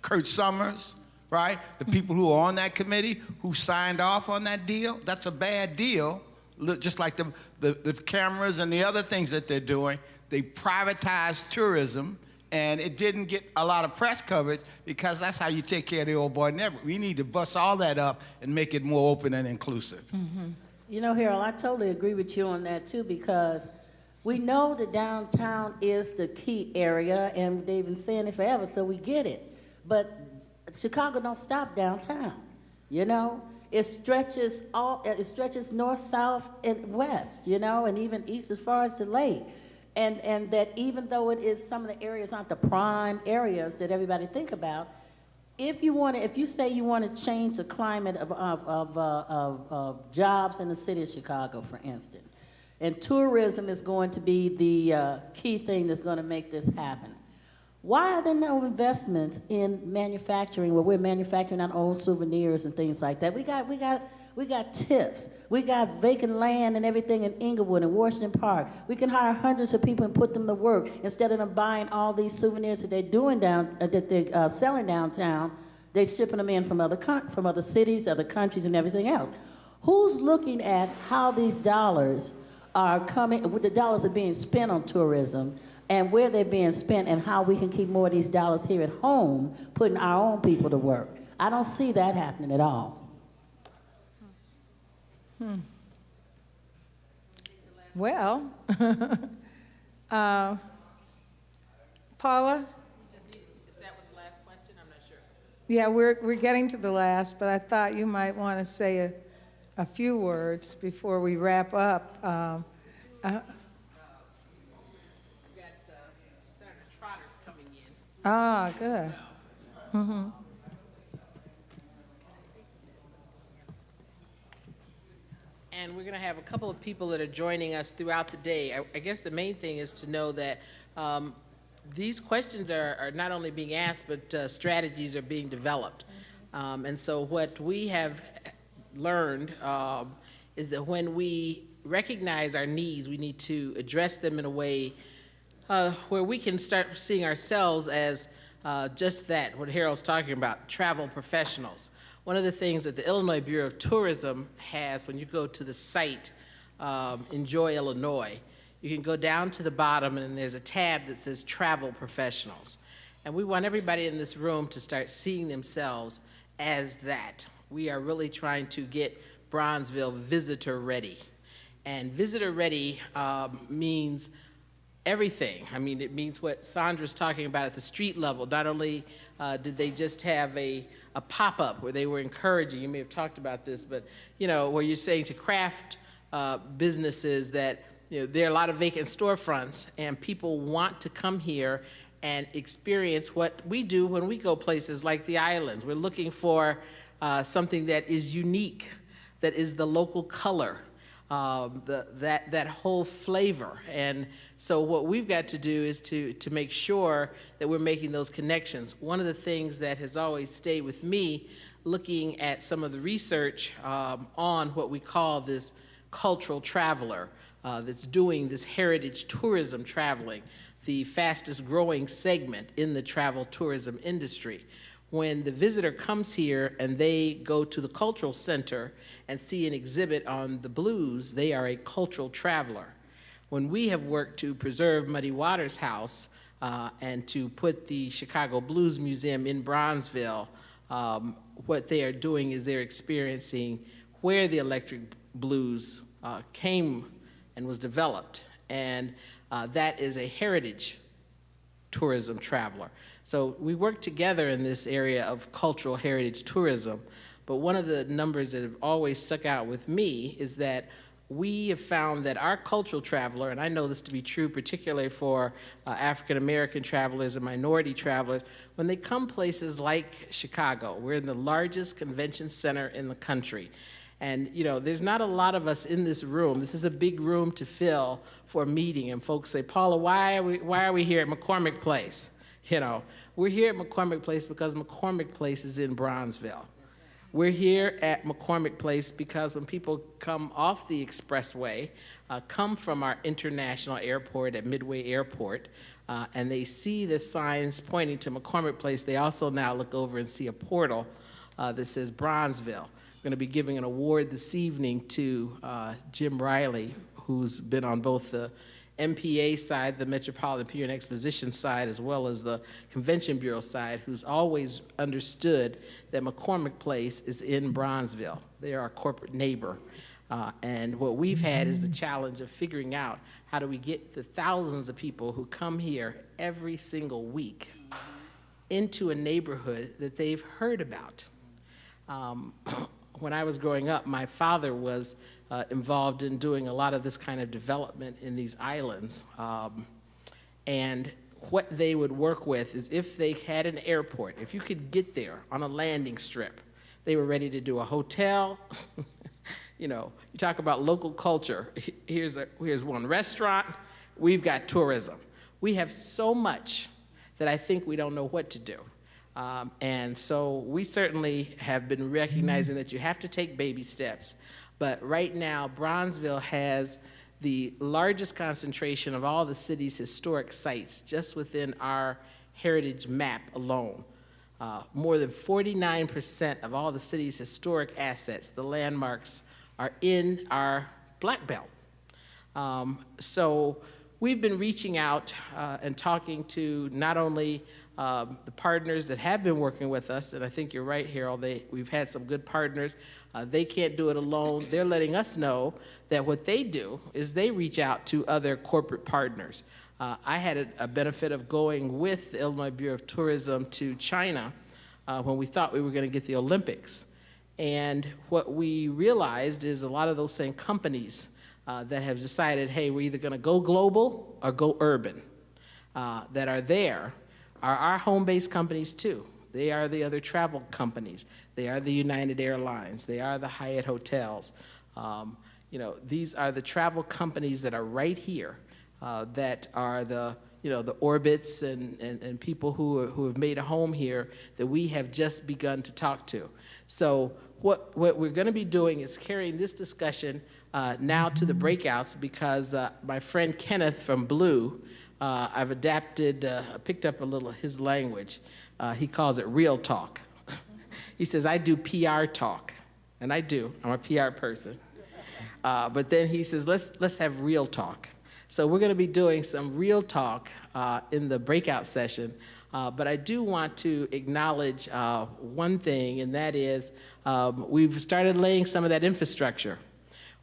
Kurt Summers, right? The people who are on that committee who signed off on that deal. That's a bad deal. Look, just like the cameras and the other things that they're doing. They privatized tourism, and it didn't get a lot of press coverage because that's how you take care of the old boy neighborhood. We need to bust all that up and make it more open and inclusive. You know, Harold, I totally agree with you on that too, because we know that downtown is the key area, and they've been saying it forever, so we get it. But Chicago don't stop downtown, you know? It stretches north, south, and west, you know, and even east as far as the lake. And that even though it is, some of the areas aren't the prime areas that everybody think about, if you say you want to change the climate of jobs in the city of Chicago, for instance, and tourism is going to be the key thing that's going to make this happen. Why are there no investments in manufacturing, where we're manufacturing our own souvenirs and things like that? We got tips. We got vacant land and everything in Inglewood and Washington Park. We can hire hundreds of people and put them to work instead of them buying all these souvenirs that they're doing that they're selling downtown. They're shipping them in from other cities, other countries, and everything else. Who's looking at how these dollars are coming? The dollars are being spent on tourism, and where they're being spent, and how we can keep more of these dollars here at home, putting our own people to work. I don't see that happening at all. Well, Paula? If that was the last question, I'm not sure. Yeah, we're getting to the last, but I thought you might want to say a few words before we wrap up. We've got Senator Trotter's coming in. Ah, good. And we're going to have a couple of people that are joining us throughout the day. I guess the main thing is to know that these questions are not only being asked, but strategies are being developed. And so what we have learned is that when we recognize our needs, we need to address them in a way where we can start seeing ourselves as just that, what Harold's talking about, travel professionals. One of the things that the Illinois Bureau of Tourism has, when you go to the site, Enjoy Illinois, you can go down to the bottom and there's a tab that says Travel Professionals. And we want everybody in this room to start seeing themselves as that. We are really trying to get Bronzeville visitor ready. And visitor ready means everything. I mean, it means what Sandra's talking about at the street level. Not only did they just have a pop-up where they were encouraging, you may have talked about this, but you know, where you're saying to craft businesses that, you know, there are a lot of vacant storefronts and people want to come here and experience what we do when we go places like the islands. We're looking for something that is unique, that is the local color, that whole flavor. And so what we've got to do is to make sure that we're making those connections. One of the things that has always stayed with me, looking at some of the research on what we call this cultural traveler that's doing this heritage tourism traveling, the fastest growing segment in the travel tourism industry. When the visitor comes here and they go to the cultural center and see an exhibit on the blues, they are a cultural traveler. When we have worked to preserve Muddy Waters House and to put the Chicago Blues Museum in Bronzeville, what they are doing is they're experiencing where the electric blues came and was developed. And that is a heritage tourism traveler. So we work together in this area of cultural heritage tourism, but one of the numbers that have always stuck out with me is that we have found that our cultural traveler, and I know this to be true particularly for African-American travelers and minority travelers, when they come places like Chicago, we're in the largest convention center in the country. And you know, there's not a lot of us in this room. This is a big room to fill for a meeting, and folks say, Paula, why are we here at McCormick Place? You know, we're here at McCormick Place because McCormick Place is in Bronzeville. We're here at McCormick Place because when people come off the expressway, come from our international airport at Midway Airport, and they see the signs pointing to McCormick Place, they also now look over and see a portal that says Bronzeville. We're going to be giving an award this evening to Jim Riley, who's been on both the MPA side, the Metropolitan Pier and Exposition side, as well as the Convention Bureau side, who's always understood that McCormick Place is in Bronzeville. They are our corporate neighbor. And what we've had is the challenge of figuring out how do we get the thousands of people who come here every single week into a neighborhood that they've heard about. When I was growing up, my father was involved in doing a lot of this kind of development in these islands. And what they would work with is if they had an airport, if you could get there on a landing strip, they were ready to do a hotel. You know, you talk about local culture. Here's one restaurant. We've got tourism. We have so much that I think we don't know what to do. And so we certainly have been recognizing that you have to take baby steps. But right now, Bronzeville has the largest concentration of all the city's historic sites just within our heritage map alone. More than 49% of all the city's historic assets, the landmarks, are in our Black Belt. So we've been reaching out and talking to not only the partners that have been working with us, and I think you're right, Harold, we've had some good partners. They can't do it alone. They're letting us know that what they do is they reach out to other corporate partners. I had a benefit of going with the Illinois Bureau of Tourism to China when we thought we were going to get the Olympics. And what we realized is a lot of those same companies that have decided, hey, we're either going to go global or go urban, that are there, are our home-based companies too. They are the other travel companies. They are the United Airlines. They are the Hyatt Hotels. You know, these are the travel companies that are right here, that are the, you know, the Orbits and people who have made a home here that we have just begun to talk to. So what we're going to be doing is carrying this discussion now to the breakouts because my friend Kenneth from Blue, I've adapted, picked up a little his language. He calls it real talk. He says, I do PR talk, and I do. I'm a PR person. But then he says, let's have real talk. So we're going to be doing some real talk in the breakout session. But I do want to acknowledge one thing, and that is we've started laying some of that infrastructure.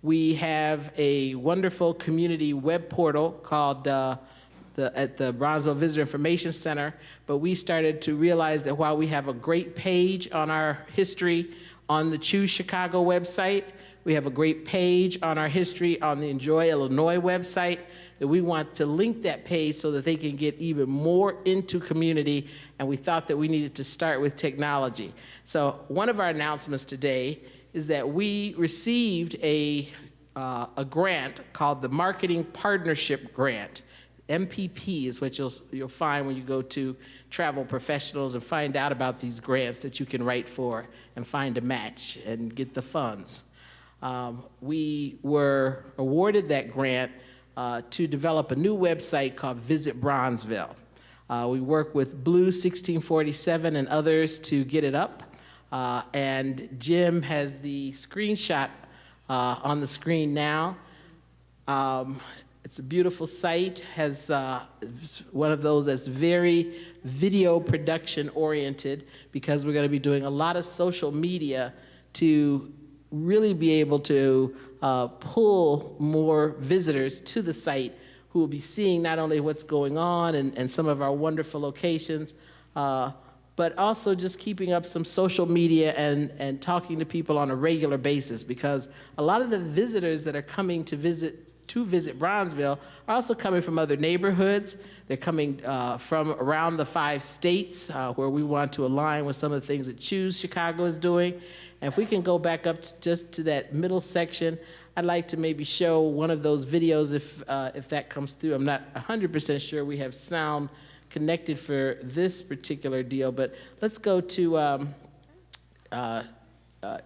We have a wonderful community web portal called at the Bronzeville Visitor Information Center, but we started to realize that while we have a great page on our history on the Choose Chicago website, we have a great page on our history on the Enjoy Illinois website, that we want to link that page so that they can get even more into community, and we thought that we needed to start with technology. So one of our announcements today is that we received a grant called the Marketing Partnership Grant. MPP is what you'll find when you go to Travel Professionals and find out about these grants that you can write for and find a match and get the funds. We were awarded that grant to develop a new website called Visit Bronzeville. We work with Blue 1647 and others to get it up. And Jim has the screenshot on the screen now. It's a beautiful site, has one of those that's very video production oriented because we're going to be doing a lot of social media to really be able to pull more visitors to the site who will be seeing not only what's going on and some of our wonderful locations, but also just keeping up some social media and talking to people on a regular basis, because a lot of the visitors that are coming to visit Bronzeville are also coming from other neighborhoods. They're coming from around the 5 states where we want to align with some of the things that Choose Chicago is doing. And if we can go back up just to that middle section, I'd like to maybe show one of those videos if that comes through. I'm not 100% sure we have sound connected for this particular deal, but let's go to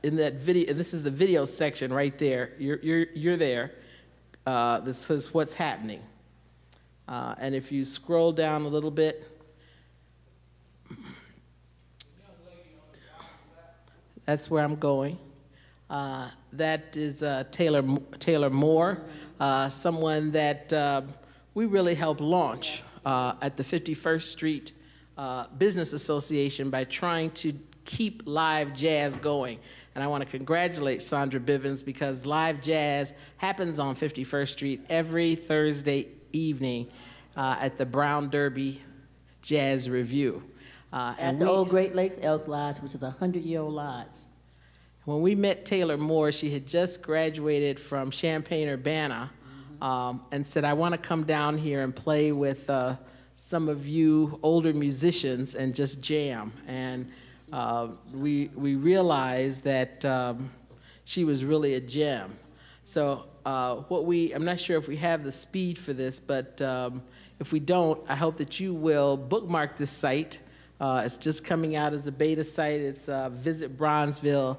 in that video. This is the video section right there. You're there. This says what's happening. And if you scroll down a little bit, that's where I'm going. That is Taylor Moore, someone that we really helped launch at the 51st Street Business Association by trying to keep live jazz going. And I want to congratulate Sandra Bivens, because live jazz happens on 51st Street every Thursday evening at the Brown Derby Jazz Review. At the old Great Lakes Elks Lodge, which is a 100-year-old lodge. When we met Taylor Moore, she had just graduated from Champaign-Urbana, and said, I want to come down here and play with some of you older musicians and just jam. And we realized that she was really a gem. So I'm not sure if we have the speed for this, but if we don't, I hope that you will bookmark this site. It's just coming out as a beta site. It's Visit Bronzeville.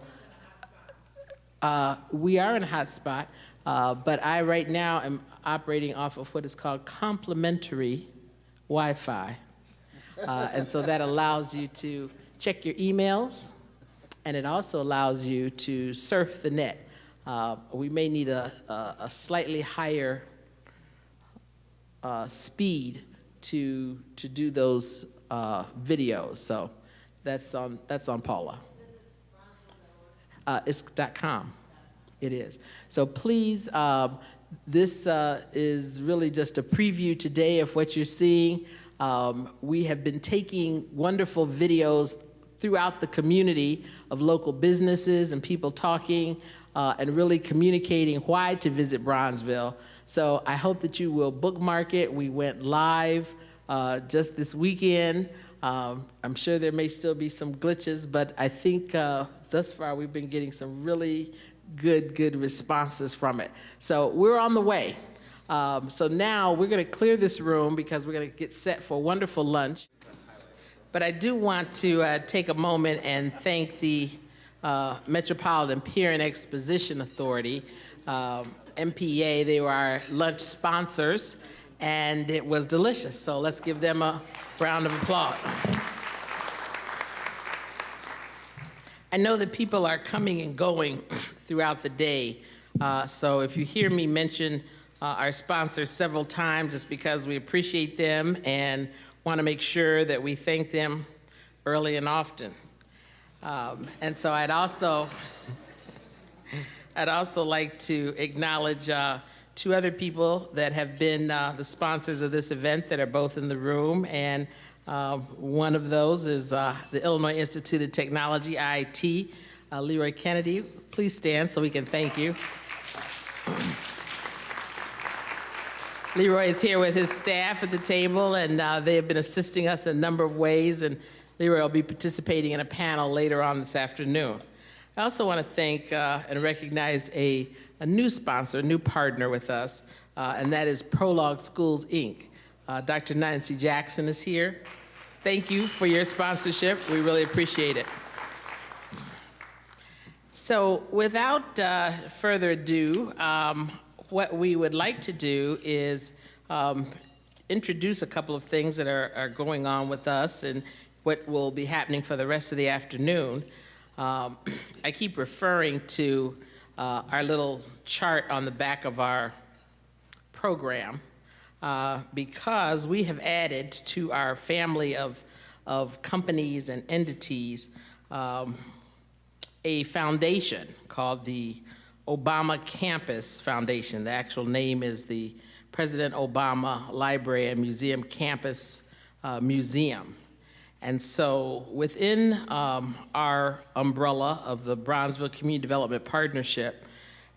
We are in a hotspot, but I right now am operating off of what is called complimentary Wi-Fi. And so that allows you to check your emails, and it also allows you to surf the net. We may need a slightly higher speed to do those videos. So that's on PAULA. It's .com. It is. So please, this is really just a preview today of what you're seeing. We have been taking wonderful videos throughout the community of local businesses and people talking and really communicating why to visit Bronzeville. So I hope that you will bookmark it. We went live just this weekend. I'm sure there may still be some glitches, but I think thus far we've been getting some really good responses from it. So we're on the way. So now we're going to clear this room because we're going to get set for a wonderful lunch. But I do want to take a moment and thank the Metropolitan Pier and Exposition Authority, MPA. They were our lunch sponsors, and it was delicious. So let's give them a round of applause. I know that people are coming and going throughout the day. So if you hear me mention our sponsors several times, it's because we appreciate them and want to make sure that we thank them early and often. And so I'd also like to acknowledge 2 other people that have been the sponsors of this event that are both in the room. And one of those is the Illinois Institute of Technology, IIT. Leroy Kennedy, please stand so we can thank you. Leroy is here with his staff at the table, and they have been assisting us in a number of ways, and Leroy will be participating in a panel later on this afternoon. I also want to thank and recognize a new sponsor, a new partner with us, and that is Prologue Schools, Inc. Dr. Nancy Jackson is here. Thank you for your sponsorship. We really appreciate it. So without further ado, what we would like to do is introduce a couple of things that are going on with us and what will be happening for the rest of the afternoon. I keep referring to our little chart on the back of our program because we have added to our family of companies and entities a foundation called the Obama Campus Foundation. The actual name is the President Obama Library and Museum Campus Museum. And so within our umbrella of the Bronzeville Community Development Partnership,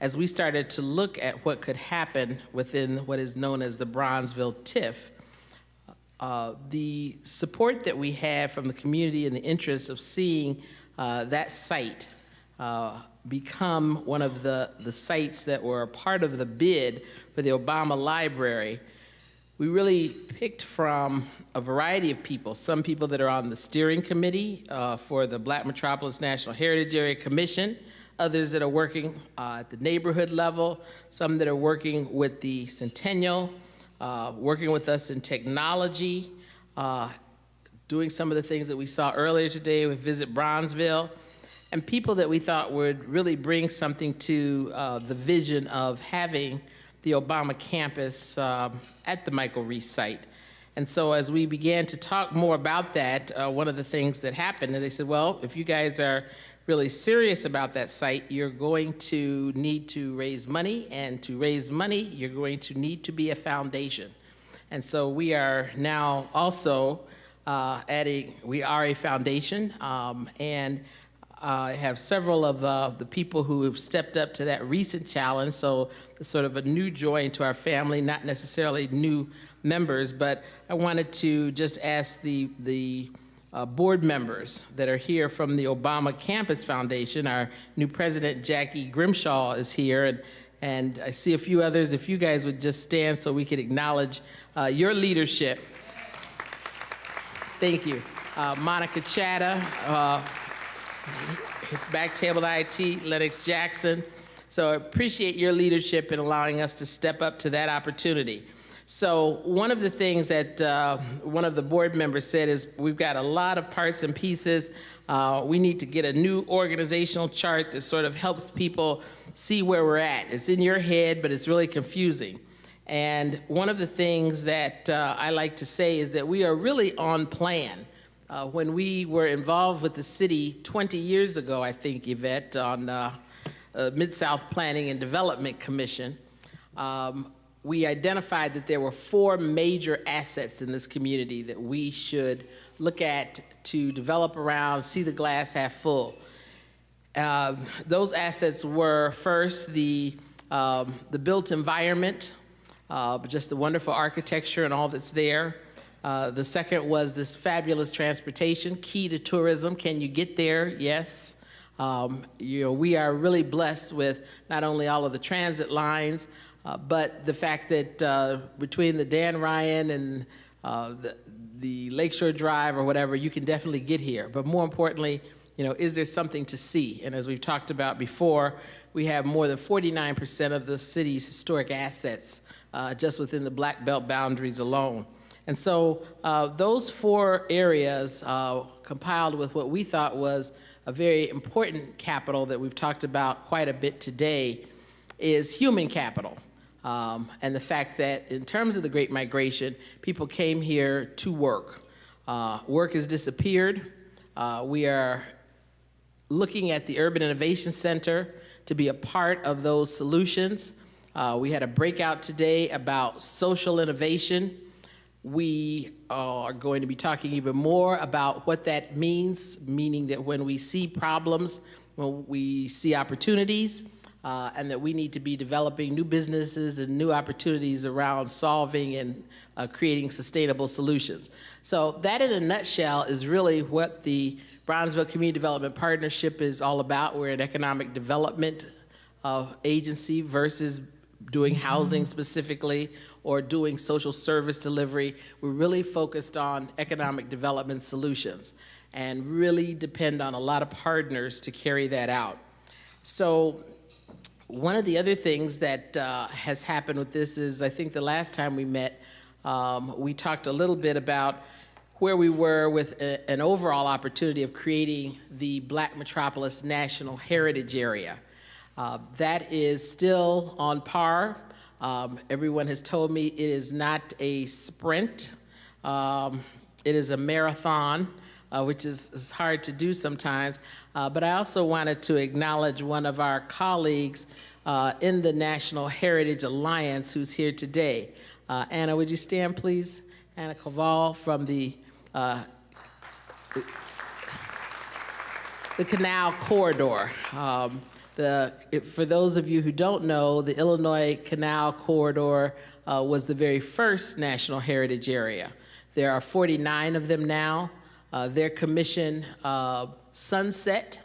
as we started to look at what could happen within what is known as the Bronzeville TIF, the support that we have from the community and the interest of seeing that site become one of the sites that were a part of the bid for the Obama Library, we really picked from a variety of people, some people that are on the steering committee for the Black Metropolis National Heritage Area Commission, others that are working at the neighborhood level, some that are working with the Centennial, working with us in technology, doing some of the things that we saw earlier today with Visit Bronzeville, and people that we thought would really bring something to the vision of having the Obama campus at the Michael Reese site. And so as we began to talk more about that, one of the things that happened, and they said, well, if you guys are really serious about that site, you're going to need to raise money, and to raise money, you're going to need to be a foundation. And so we are now also we are a foundation, and I have several of the people who have stepped up to that recent challenge, so it's sort of a new joy into our family, not necessarily new members, but I wanted to just ask the board members that are here from the Obama Campus Foundation. Our new president, Jackie Grimshaw, is here, and I see a few others. If you guys would just stand so we could acknowledge your leadership. Thank you. Monica Chatta, Back Table IT, Lennox Jackson. So I appreciate your leadership in allowing us to step up to that opportunity. So one of the things that one of the board members said is we've got a lot of parts and pieces. We need to get a new organizational chart that sort of helps people see where we're at. It's in your head, but it's really confusing. And one of the things that I like to say is that we are really on plan. When we were involved with the city 20 years ago, I think, Yvette, on Mid-South Planning and Development Commission, we identified that there were 4 major assets in this community that we should look at to develop around, see the glass half full. Those assets were first the built environment, just the wonderful architecture and all that's there. The second was this fabulous transportation, key to tourism. Can you get there? Yes. We are really blessed with not only all of the transit lines, but the fact that between the Dan Ryan and the Lakeshore Drive or whatever, you can definitely get here. But more importantly, is there something to see? And as we've talked about before, we have more than 49% of the city's historic assets just within the Black Belt boundaries alone. And so those 4 areas compiled with what we thought was a very important capital that we've talked about quite a bit today is human capital. And the fact that in terms of the Great Migration, people came here to work. Work has disappeared. We are looking at the Urban Innovation Center to be a part of those solutions. We had a breakout today about social innovation. We are going to be talking even more about what that means, meaning that when we see problems, when we see opportunities, and that we need to be developing new businesses and new opportunities around solving and creating sustainable solutions. So that in a nutshell is really what the Bronzeville Community Development Partnership is all about. We're an economic development agency versus doing housing specifically or doing social service delivery. We're really focused on economic development solutions and really depend on a lot of partners to carry that out. So one of the other things that has happened with this is, I think the last time we met, we talked a little bit about where we were with an overall opportunity of creating the Black Metropolis National Heritage Area. That is still on par. Everyone has told me it is not a sprint. It is a marathon, which is hard to do sometimes. But I also wanted to acknowledge one of our colleagues in the National Heritage Alliance who's here today. Anna, would you stand, please? Anna Koval from the the Canal Corridor. For those of you who don't know, the Illinois Canal Corridor was the very first National Heritage Area. There are 49 of them now. Their commission sunset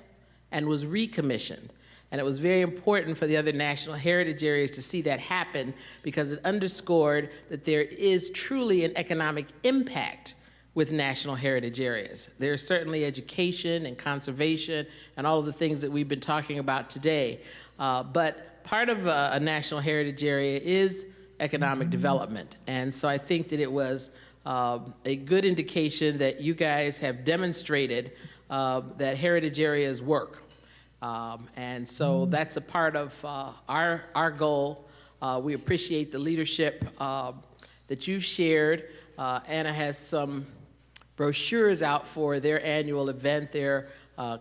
and was recommissioned. And it was very important for the other National Heritage Areas to see that happen because it underscored that there is truly an economic impact with National Heritage Areas. There's certainly education and conservation and all of the things that we've been talking about today. But part of a National Heritage Area is economic development. And so I think that it was a good indication that you guys have demonstrated that heritage areas work. And so that's a part of our goal. We appreciate the leadership that you've shared. Anna has some brochures out for their annual event, their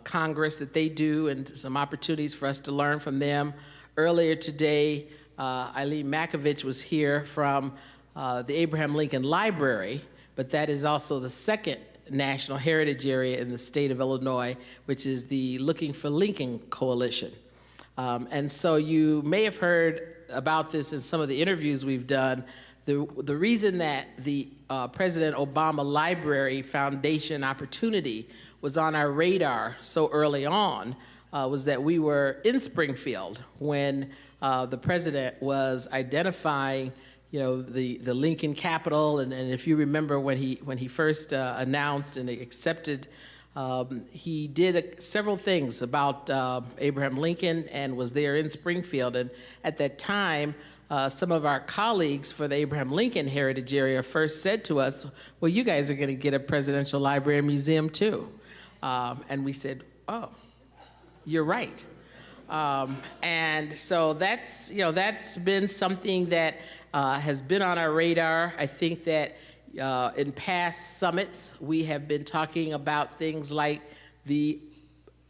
Congress that they do, and some opportunities for us to learn from them. Earlier today, Eileen Makovich was here from the Abraham Lincoln Library, but that is also the second National Heritage Area in the state of Illinois, which is the Looking for Lincoln Coalition. And so you may have heard about this in some of the interviews we've done. The reason that the President Obama Library Foundation opportunity was on our radar so early on was that we were in Springfield when the president was identifying the Lincoln Capitol, and if you remember when he first announced and accepted, he did several things about Abraham Lincoln and was there in Springfield. And at that time, some of our colleagues for the Abraham Lincoln Heritage Area first said to us, well, you guys are going to get a presidential library and museum too. And we said, oh, you're right. And so that's been something that has been on our radar. I think that in past summits, we have been talking about things like the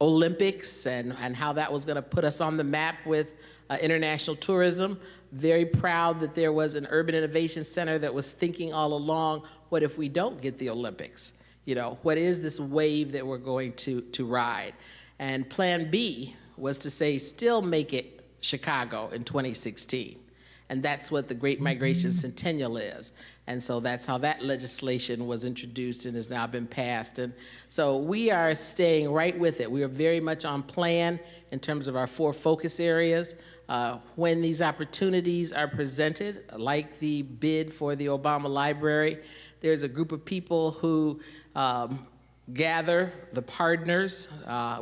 Olympics and how that was going to put us on the map with international tourism. Very proud that there was an Urban Innovation Center that was thinking all along, what if we don't get the Olympics? What is this wave that we're going to ride? And Plan B was to say, still make it Chicago in 2016. And that's what the Great Migration Centennial is. And so that's how that legislation was introduced and has now been passed. And so we are staying right with it. We are very much on plan in terms of our 4 focus areas. When these opportunities are presented, like the bid for the Obama Library, there's a group of people who gather, the partners.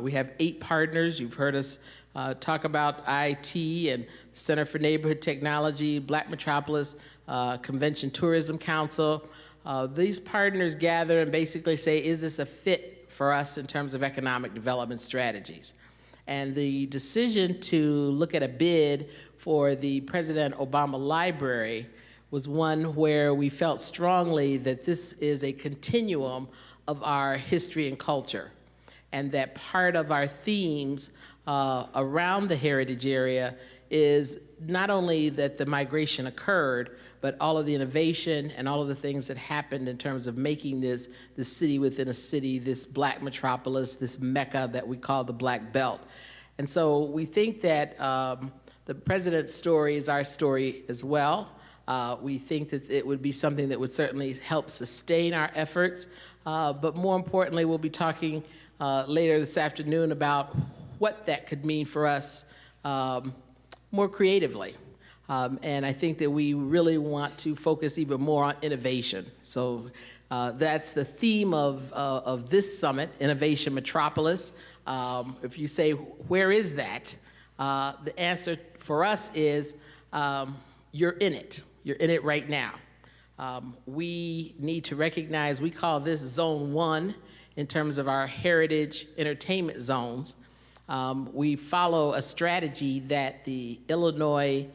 We have 8 partners. You've heard us talk about IT and Center for Neighborhood Technology, Black Metropolis, Convention Tourism Council. These partners gather and basically say, is this a fit for us in terms of economic development strategies? And the decision to look at a bid for the President Obama Library was one where we felt strongly that this is a continuum of our history and culture, and that part of our themes around the heritage area is not only that the migration occurred, but all of the innovation and all of the things that happened in terms of making this city within a city, this Black metropolis, this Mecca that we call the Black Belt. And so we think that the president's story is our story as well. We think that it would be something that would certainly help sustain our efforts, but more importantly, we'll be talking later this afternoon about what that could mean for us more creatively. And I think that we really want to focus even more on innovation. So that's the theme of this summit, Innovation Metropolis. If you say, where is that? The answer for us is you're in it. You're in it right now. We need to recognize, we call this Zone 1 in terms of our heritage entertainment zones. We follow a strategy that the Illinois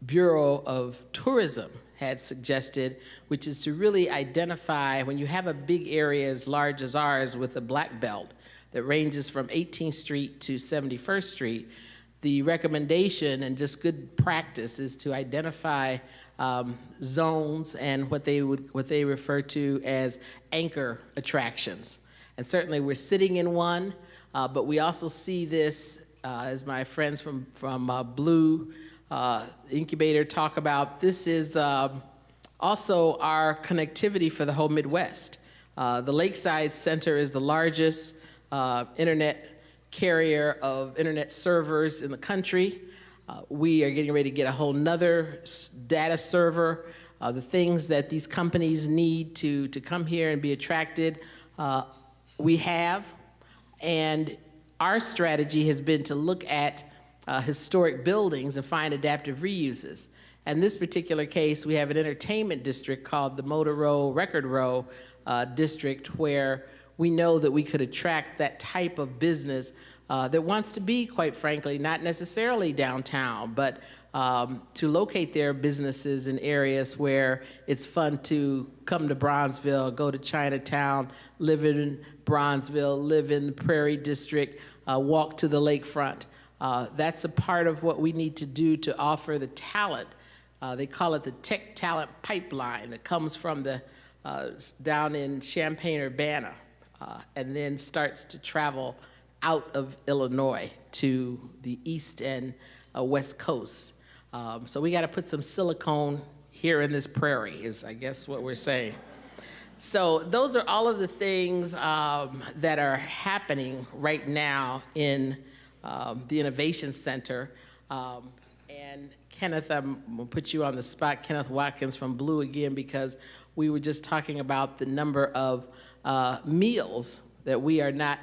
Bureau of Tourism had suggested, which is to really identify, when you have a big area as large as ours with a black belt that ranges from 18th Street to 71st Street, the recommendation and just good practice is to identify zones and what they refer to as anchor attractions. And certainly we're sitting in one, but we also see this, as my friends from Blue Incubator talk about, this is also our connectivity for the whole Midwest. The Lakeside Center is the largest internet carrier of internet servers in the country. We are getting ready to get a whole nother data server. The things that these companies need to come here and be attracted, we have. And our strategy has been to look at historic buildings and find adaptive reuses. In this particular case, we have an entertainment district called the Motor Row, Record Row district, where we know that we could attract that type of business that wants to be, quite frankly, not necessarily downtown, but to locate their businesses in areas where it's fun to come to Bronzeville, go to Chinatown, live in Bronzeville, live in the Prairie District, walk to the lakefront. That's a part of what we need to do to offer the talent. They call it the tech talent pipeline that comes from the down in Champaign-Urbana and then starts to travel out of Illinois to the east and west coast. So we got to put some silicone here in this prairie is, I guess, what we're saying. So those are all of the things that are happening right now in the Innovation Center. And Kenneth, I'm gonna put you on the spot, Kenneth Watkins from Blue again, because we were just talking about the number of meals that we are not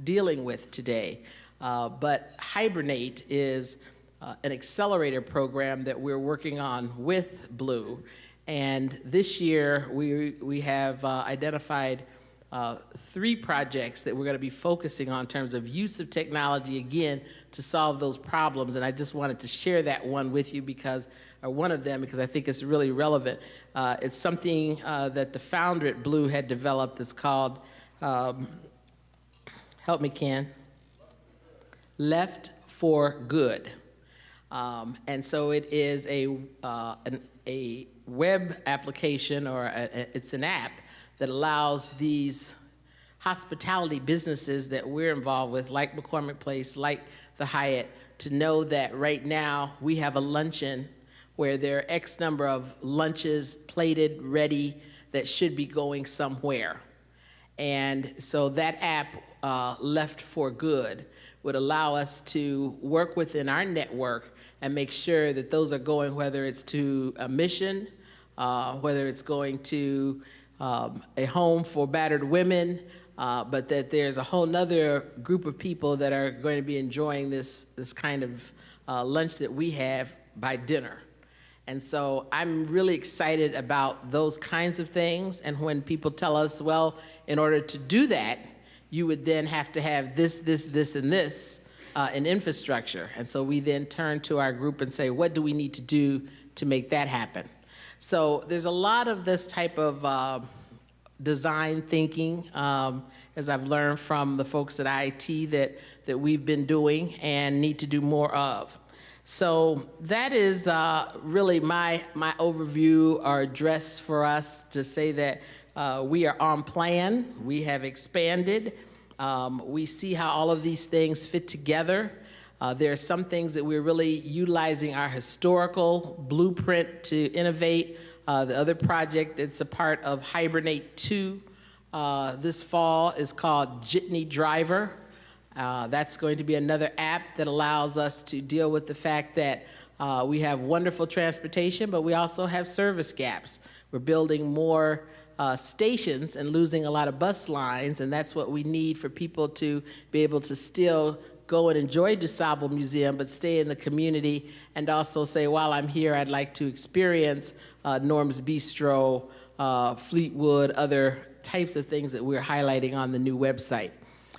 dealing with today. But Hibernate is an accelerator program that we're working on with Blue. And this year, we have identified 3 projects that we're going to be focusing on in terms of use of technology, again, to solve those problems. And I just wanted to share that one with you because, or one of them, because I think it's really relevant. It's something that the founder at Blue had developed that's called, help me, Ken, Left for Good. And so it is a web application, or it's an app that allows these hospitality businesses that we're involved with, like McCormick Place, like the Hyatt, to know that right now we have a luncheon where there are X number of lunches plated, ready, that should be going somewhere. And so that app, Left for Good, would allow us to work within our network and make sure that those are going, whether it's to a mission, whether it's going to a home for battered women, but that there's a whole nother group of people that are going to be enjoying this kind of lunch that we have by dinner. And so I'm really excited about those kinds of things. And when people tell us, well, in order to do that, you would then have to have this, and this in infrastructure. And so we then turn to our group and say, what do we need to do to make that happen? So there's a lot of this type of design thinking, as I've learned from the folks at IT that we've been doing and need to do more of. So that is really my overview or address for us to say that we are on plan, we have expanded, we see how all of these things fit together. There are some things that we're really utilizing our historical blueprint to innovate. The other project that's a part of Hibernate 2 this fall is called Jitney Driver. That's going to be another app that allows us to deal with the fact that we have wonderful transportation, but we also have service gaps. We're building more stations and losing a lot of bus lines, and that's what we need for people to be able to still go and enjoy DuSable Museum, but stay in the community and also say, while I'm here, I'd like to experience Norm's Bistro, Fleetwood, other types of things that we're highlighting on the new website.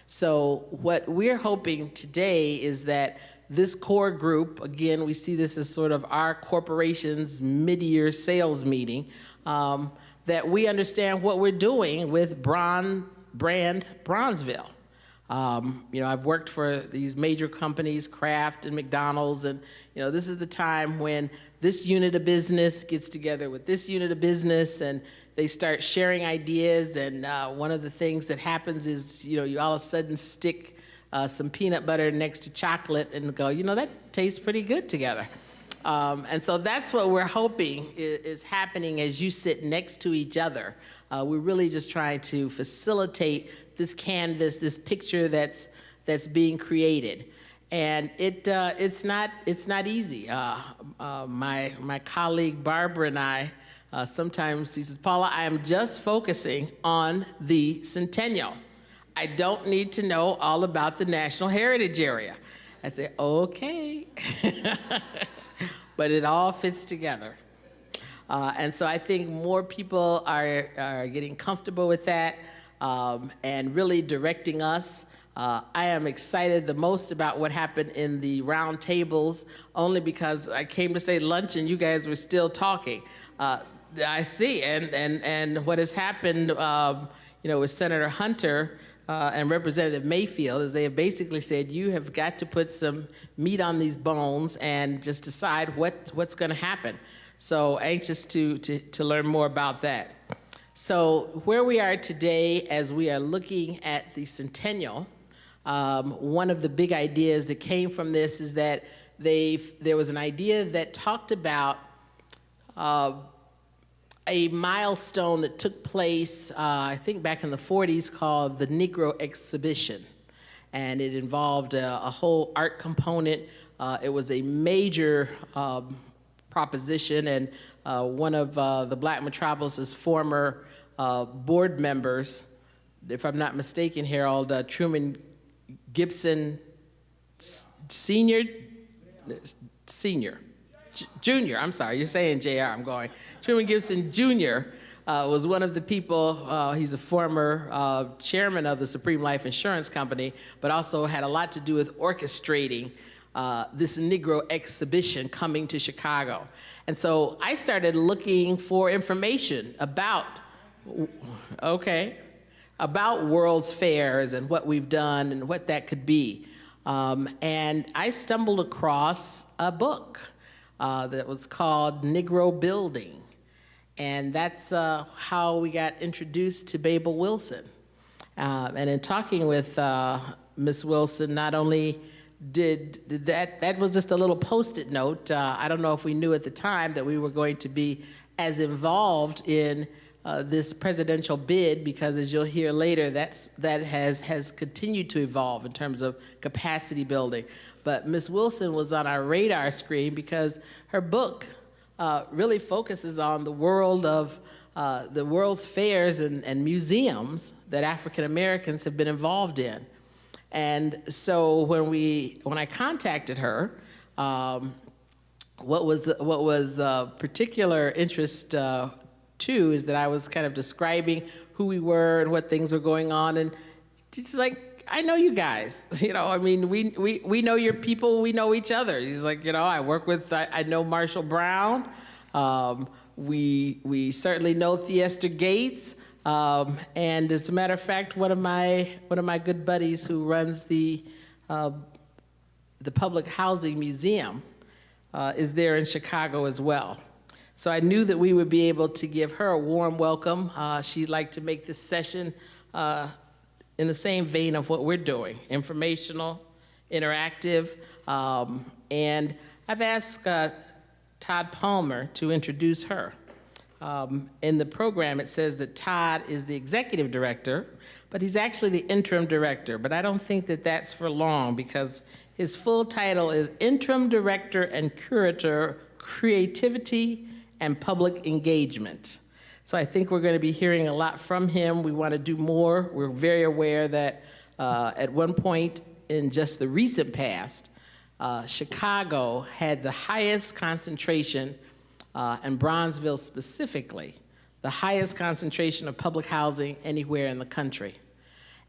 So what we're hoping today is that this core group, again, we see this as sort of our corporation's mid-year sales meeting, that we understand what we're doing with brand Bronzeville. I've worked for these major companies, Kraft and McDonald's, and this is the time when this unit of business gets together with this unit of business, and they start sharing ideas. And one of the things that happens is, you all of a sudden stick some peanut butter next to chocolate and go, that tastes pretty good together. And so that's what we're hoping is happening as you sit next to each other. We're really just trying to facilitate this canvas, this picture that's being created. And it's not easy. My colleague Barbara and I, sometimes she says, Paula, I am just focusing on the centennial. I don't need to know all about the National Heritage Area. I say, okay. But it all fits together. And so I think more people are getting comfortable with that and really directing us. I am excited the most about what happened in the round tables, only because I came to say lunch and you guys were still talking. I see, and what has happened, with Senator Hunter and Representative Mayfield is they have basically said, you have got to put some meat on these bones and just decide what's going to happen. So anxious to learn more about that. So where we are today, as we are looking at the centennial, one of the big ideas that came from this is that there was an idea that talked about a milestone that took place, I think back in the 40s, called the Negro Exhibition. And it involved a whole art component. It was a major proposition, and one of the Black Metropolis's former board members, if I'm not mistaken, Harold, Truman Gibson Junior, I'm sorry, you're saying JR, I'm going. Truman Gibson Jr. Was one of the people, he's a former chairman of the Supreme Life Insurance Company, but also had a lot to do with orchestrating this Negro exhibition coming to Chicago. And so I started looking for information about World's Fairs and what we've done and what that could be. And I stumbled across a book that was called Negro Building. And that's how we got introduced to Babel Wilson. And in talking with Ms. Wilson, not only did that was just a little Post-it note. I don't know if we knew at the time that we were going to be as involved in this presidential bid, because as you'll hear later, that has continued to evolve in terms of capacity building. But Ms. Wilson was on our radar screen because her book really focuses on the world of the world's fairs and museums that African Americans have been involved in. And so when I contacted her, what was particular interest too is that I was kind of describing who we were and what things were going on, and she's like, I know you guys, we know your people, we know each other. He's like, I know Marshall Brown, we certainly know Theaster Gates, and as a matter of fact, one of my good buddies who runs the Public Housing Museum is there in Chicago as well. So I knew that we would be able to give her a warm welcome. She'd like to make this session in the same vein of what we're doing, informational, interactive, and I've asked Todd Palmer to introduce her. In the program, it says that Todd is the executive director, but he's actually the interim director, but I don't think that that's for long, because his full title is Interim Director and Curator, Creativity and Public Engagement. So I think we're going to be hearing a lot from him. We want to do more. We're very aware that at one point in just the recent past, Chicago had the highest concentration, and Bronzeville specifically, the highest concentration of public housing anywhere in the country.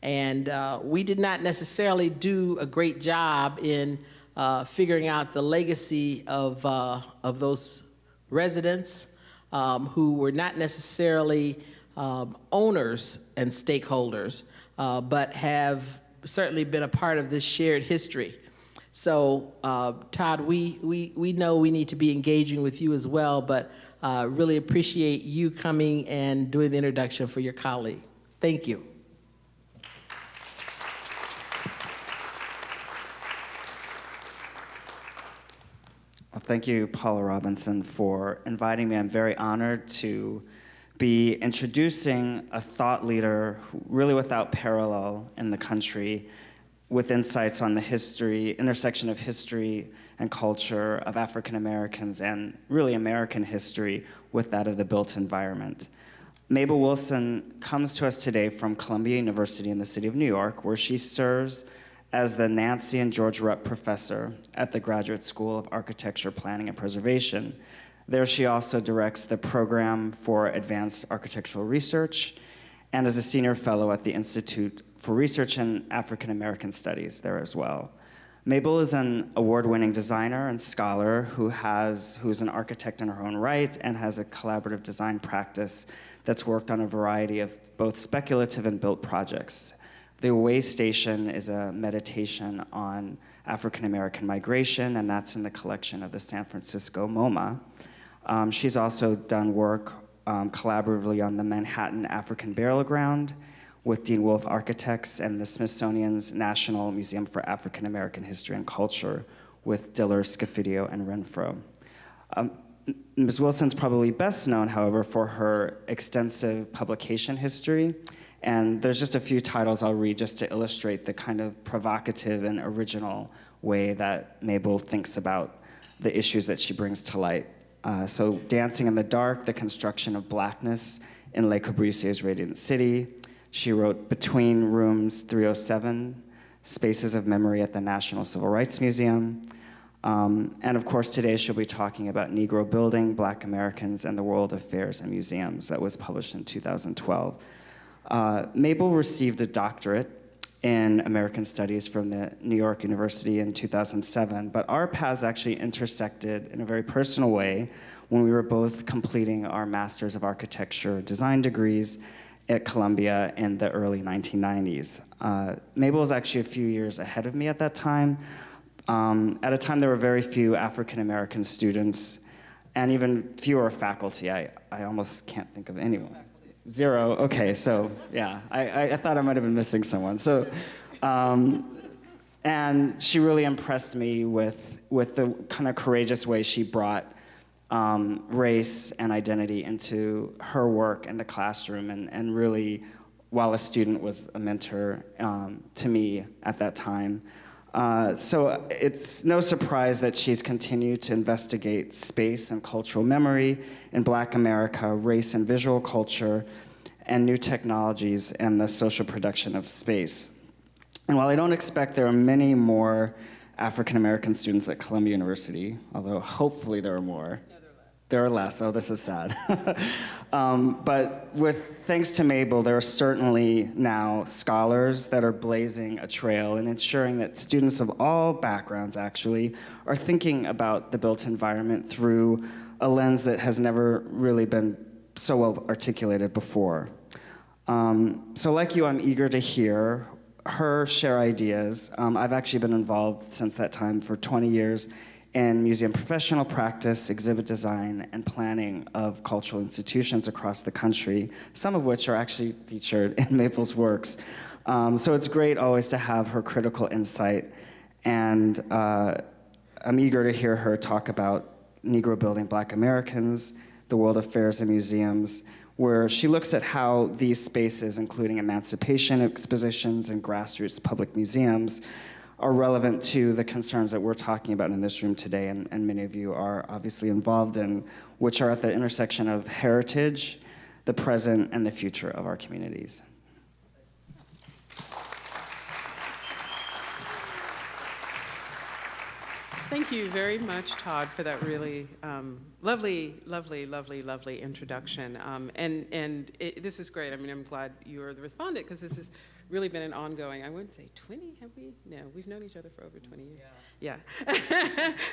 And we did not necessarily do a great job in figuring out the legacy of those residents who were not necessarily owners and stakeholders, but have certainly been a part of this shared history. So, Todd, we know we need to be engaging with you as well, but really appreciate you coming and doing the introduction for your colleague. Thank you. Well, thank you, Paula Robinson, for inviting me. I'm very honored to be introducing a thought leader really without parallel in the country, with insights on the intersection of history and culture of African Americans and really American history with that of the built environment. Mabel Wilson comes to us today from Columbia University in the city of New York, where she serves as the Nancy and George Rupp Professor at the Graduate School of Architecture, Planning, and Preservation. There she also directs the Program for Advanced Architectural Research and is a senior fellow at the Institute for Research in African American Studies there as well. Mabel is an award-winning designer and scholar who's an architect in her own right and has a collaborative design practice that's worked on a variety of both speculative and built projects. The Way Station is a meditation on African American migration, and that's in the collection of the San Francisco MoMA. She's also done work collaboratively on the Manhattan African Burial Ground with Dean Wolfe Architects and the Smithsonian's National Museum for African American History and Culture with Diller, Scofidio, and Renfro. Ms. Wilson's probably best known, however, for her extensive publication history, and there's just a few titles I'll read just to illustrate the kind of provocative and original way that Mabel thinks about the issues that she brings to light. So Dancing in the Dark, The Construction of Blackness in Le Corbusier's Radiant City. She wrote Between Rooms 307, Spaces of Memory at the National Civil Rights Museum. And of course, today she'll be talking about Negro Building, Black Americans, and the World of Fairs and Museums that was published in 2012. Mabel received a doctorate in American Studies from the New York University in 2007, but our paths actually intersected in a very personal way when we were both completing our Masters of Architecture Design degrees at Columbia in the early 1990s. Mabel was actually a few years ahead of me at that time. At a time there were very few African American students and even fewer faculty. I almost can't think of anyone. Zero, okay, so yeah, I thought I might have been missing someone. So, and she really impressed me with the kind of courageous way she brought race and identity into her work in the classroom, and really, while a student, was a mentor to me at that time. So it's no surprise that she's continued to investigate space and cultural memory in Black America, race and visual culture, and new technologies and the social production of space. And while I don't expect there are many more African American students at Columbia University, although hopefully there are more. There are less. Oh, this is sad. But thanks to Mabel, there are certainly now scholars that are blazing a trail and ensuring that students of all backgrounds actually are thinking about the built environment through a lens that has never really been so well articulated before. So like you, I'm eager to hear her share ideas. I've actually been involved since that time for 20 years in museum professional practice, exhibit design, and planning of cultural institutions across the country, some of which are actually featured in Mabel's works. So it's great always to have her critical insight, and I'm eager to hear her talk about Negro Building Black Americans, the World of Fairs and Museums, where she looks at how these spaces, including emancipation expositions and grassroots public museums, are relevant to the concerns that we're talking about in this room today, and many of you are obviously involved in, which are at the intersection of heritage, the present, and the future of our communities. Thank you very much, Todd, for that really lovely, lovely, lovely, lovely introduction. This is great. I mean, I'm glad you're the respondent because this has really been an ongoing, I wouldn't say 20, have we? No, we've known each other for over 20 years. Yeah.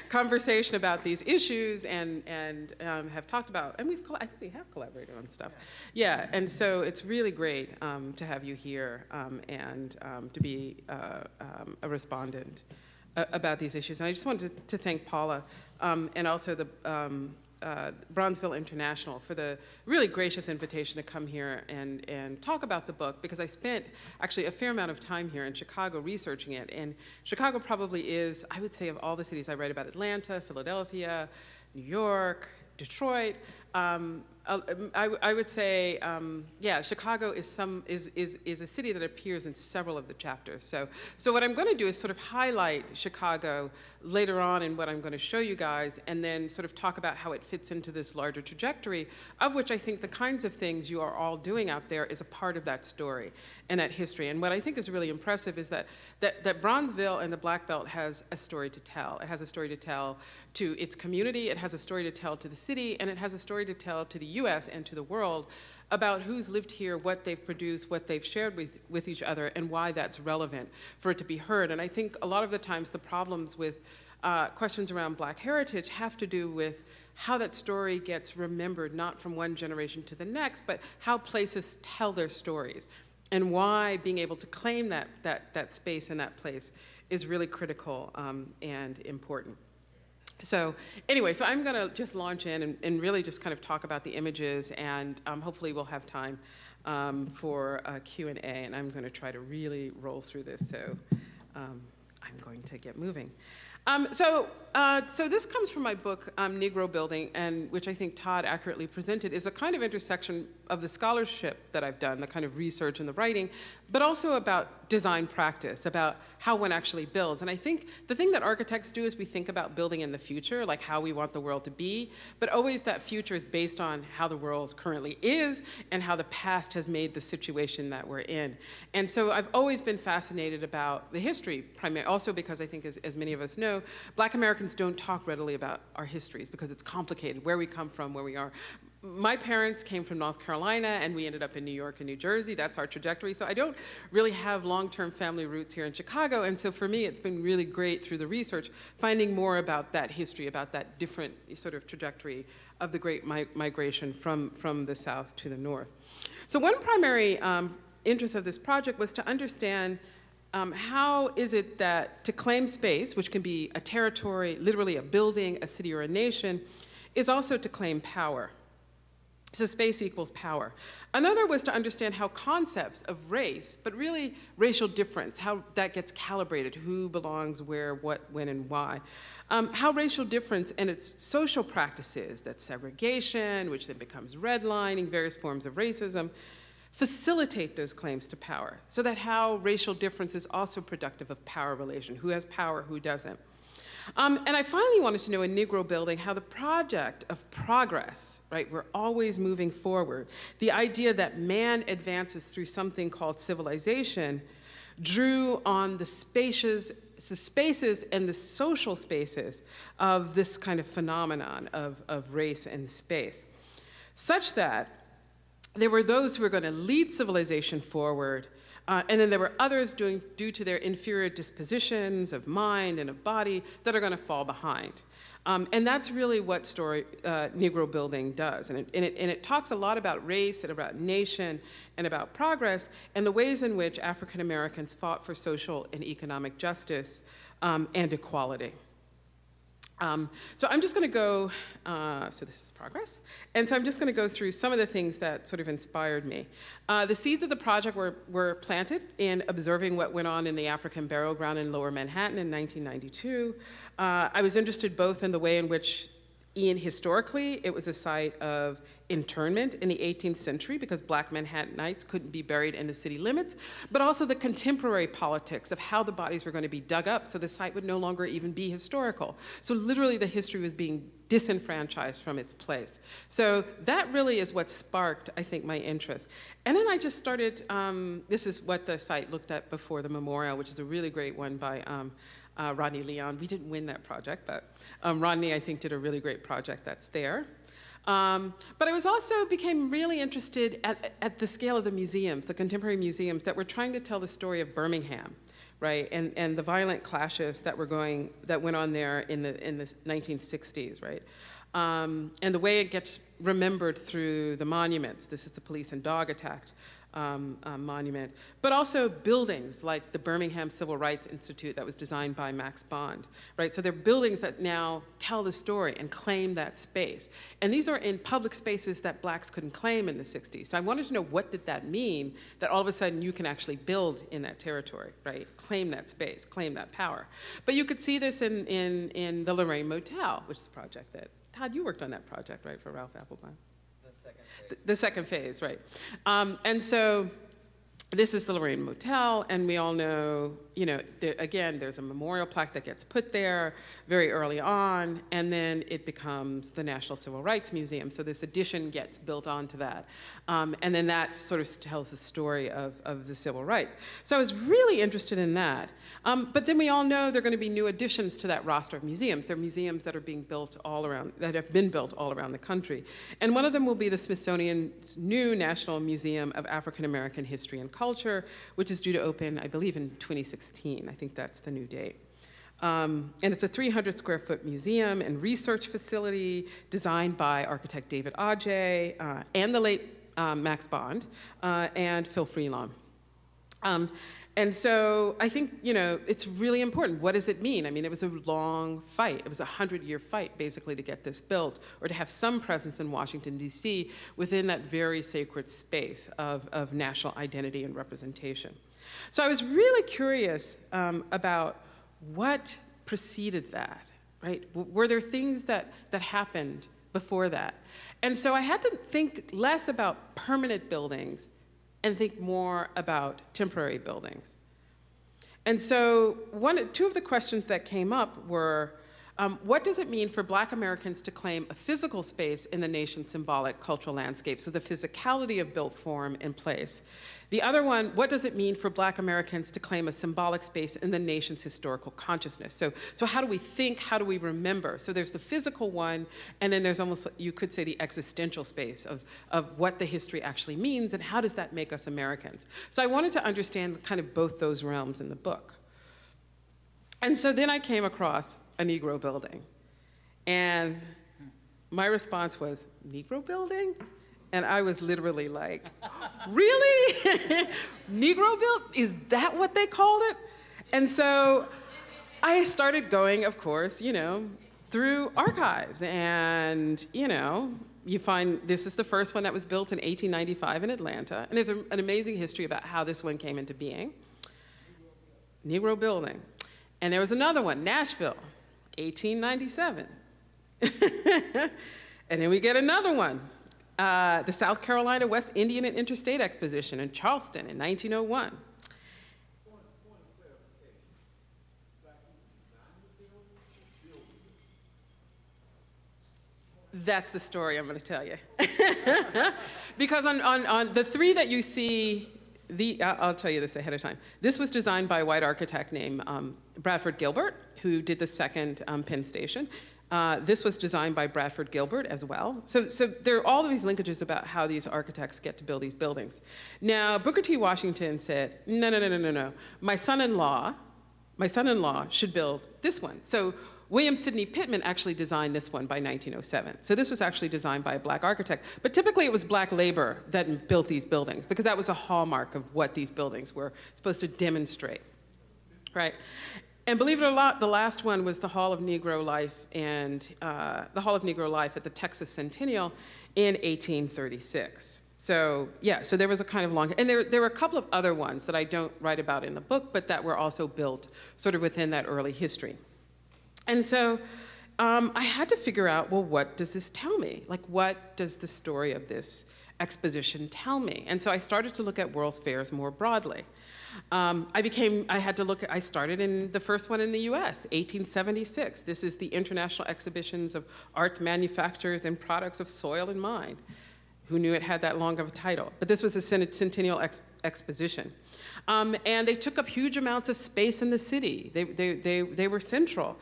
Conversation about these issues and have talked about, and I think we have collaborated on stuff. Yeah, and so it's really great to have you here and to be a respondent about these issues. And I just wanted to thank PAULA and also the Bronzeville International for the really gracious invitation to come here and talk about the book, because I spent actually a fair amount of time here in Chicago researching it. And Chicago probably is, I would say, of all the cities I write about, Atlanta, Philadelphia, New York, Detroit, I would say, yeah, Chicago is a city that appears in several of the chapters. So what I'm going to do is sort of highlight Chicago later on in what I'm going to show you guys, and then sort of talk about how it fits into this larger trajectory, of which I think the kinds of things you are all doing out there is a part of that story and that history. And what I think is really impressive is that Bronzeville and the Black Belt has a story to tell. It has a story to tell to its community, it has a story to tell to the city, and it has a story to tell to the US and to the world about who's lived here, what they've produced, what they've shared with each other, and why that's relevant for it to be heard. And I think a lot of the times the problems with questions around Black heritage have to do with how that story gets remembered, not from one generation to the next, but how places tell their stories, and why being able to claim that space and that place is really critical and important. So anyway, so I'm going to just launch in and really just kind of talk about the images, and hopefully we'll have time for a Q&A, and I'm going to try to really roll through this, so I'm going to get moving. So this comes from my book, Negro Building, and which I think Todd accurately presented, is a kind of intersection of the scholarship that I've done, the kind of research and the writing, but also about design practice, about how one actually builds. And I think the thing that architects do is we think about building in the future, like how we want the world to be, but always that future is based on how the world currently is and how the past has made the situation that we're in. And so I've always been fascinated about the history, primarily, also because I think, as many of us know, Black Americans don't talk readily about our histories because it's complicated, where we come from, where we are. My parents came from North Carolina, and we ended up in New York and New Jersey. That's our trajectory. So I don't really have long-term family roots here in Chicago. And so for me, it's been really great through the research, finding more about that history, about that different sort of trajectory of the great migration from the South to the North. So one primary interest of this project was to understand how is it that to claim space, which can be a territory, literally a building, a city, or a nation, is also to claim power. So space equals power. Another was to understand how concepts of race, but really racial difference, how that gets calibrated, who belongs where, what, when, and why. How racial difference and its social practices, that segregation, which then becomes redlining, various forms of racism, facilitate those claims to power, so that how racial difference is also productive of power relation, who has power, who doesn't. And I finally wanted to know in Negro Building how the project of progress, right, we're always moving forward, the idea that man advances through something called civilization, drew on the spaces and the social spaces of this kind of phenomenon of race and space, such that there were those who were going to lead civilization forward, and then there were others due to their inferior dispositions of mind and of body that are going to fall behind. And that's really what Negro Building does. And it talks a lot about race and about nation and about progress and the ways in which African Americans fought for social and economic justice and equality. So I'm just going to go, so this is progress, and so I'm just going to go through some of the things that sort of inspired me. The seeds of the project were planted in observing what went on in the African burial ground in Lower Manhattan in 1992. I was interested both in the way in which historically, it was a site of internment in the 18th century because Black Manhattanites couldn't be buried in the city limits, but also the contemporary politics of how the bodies were going to be dug up so the site would no longer even be historical. So literally the history was being disenfranchised from its place. So that really is what sparked, I think, my interest. And then I just started, this is what the site looked at before the memorial, which is a really great one by Rodney Leon. We didn't win that project, but Rodney, I think, did a really great project that's there. But I was also became really interested at the scale of the museums, the contemporary museums that were trying to tell the story of Birmingham, right? And the violent clashes that went on there in the 1960s, right? And the way it gets remembered through the monuments. This is the police and dog attack monument, but also buildings like the Birmingham Civil Rights Institute that was designed by Max Bond, right? So they're buildings that now tell the story and claim that space. And these are in public spaces that blacks couldn't claim in the 60s. So I wanted to know, what did that mean, that all of a sudden you can actually build in that territory, right? Claim that space, claim that power. But you could see this in the Lorraine Motel, which is a project that, Todd, you worked on that project, right, for Ralph Appelbaum? The second phase, right. And so this is the Lorraine Motel, and we all know, again, there's a memorial plaque that gets put there very early on, and then it becomes the National Civil Rights Museum. So this addition gets built onto that. And then that sort of tells the story of the civil rights. So I was really interested in that. But then we all know there are going to be new additions to that roster of museums. There are museums that are being built that have been built all around the country. And one of them will be the Smithsonian's new National Museum of African American History and Culture, which is due to open, I believe, in 2016. I think that's the new date. And it's a 300 square foot museum and research facility designed by architect David Adjaye and the late Max Bond and Phil Freelon. And so I think, it's really important. What does it mean? I mean, it was a long fight. It was a 100-year fight, basically, to get this built, or to have some presence in Washington, D.C. within that very sacred space of national identity and representation. So I was really curious about what preceded that, right? Were there things that happened before that? And so I had to think less about permanent buildings and think more about temporary buildings. And so two of the questions that came up were, what does it mean for Black Americans to claim a physical space in the nation's symbolic cultural landscape, so the physicality of built form and place? The other one, what does it mean for Black Americans to claim a symbolic space in the nation's historical consciousness? So how do we think, how do we remember? So there's the physical one, and then there's almost, you could say, the existential space of what the history actually means, and how does that make us Americans? So I wanted to understand kind of both those realms in the book. And so then I came across a Negro building. And my response was, Negro building? And I was literally like, really? Negro build? Is that what they called it? And so I started going, of course, through archives. And, you find this is the first one that was built in 1895 in Atlanta. And there's an amazing history about how this one came into being. Negro building. And there was another one, Nashville, 1897. And then we get another one, the South Carolina West Indian and Interstate Exposition in Charleston in 1901. That's the story I'm going to tell you. Because on the three that you see, I'll tell you this ahead of time. This was designed by a white architect named Bradford Gilbert, who did the second Penn Station. This was designed by Bradford Gilbert as well. So there are all of these linkages about how these architects get to build these buildings. Now, Booker T. Washington said, no. My son-in-law should build this one. So William Sidney Pittman actually designed this one by 1907. So this was actually designed by a Black architect. But typically it was Black labor that built these buildings, because that was a hallmark of what these buildings were supposed to demonstrate, right? And believe it or not, the last one was the Hall of Negro Life at the Texas Centennial in 1836. So yeah, so there was a kind of long, and there were a couple of other ones that I don't write about in the book, but that were also built sort of within that early history. And so I had to figure out, well, what does this tell me? Like, what does the story of this exposition tell me? And so I started to look at World's Fairs more broadly. I started in the first one in the US, 1876. This is the International Exhibitions of Arts, Manufactures, and Products of Soil and Mind. Who knew it had that long of a title? But this was a centennial exposition. And they took up huge amounts of space in the city. They were central.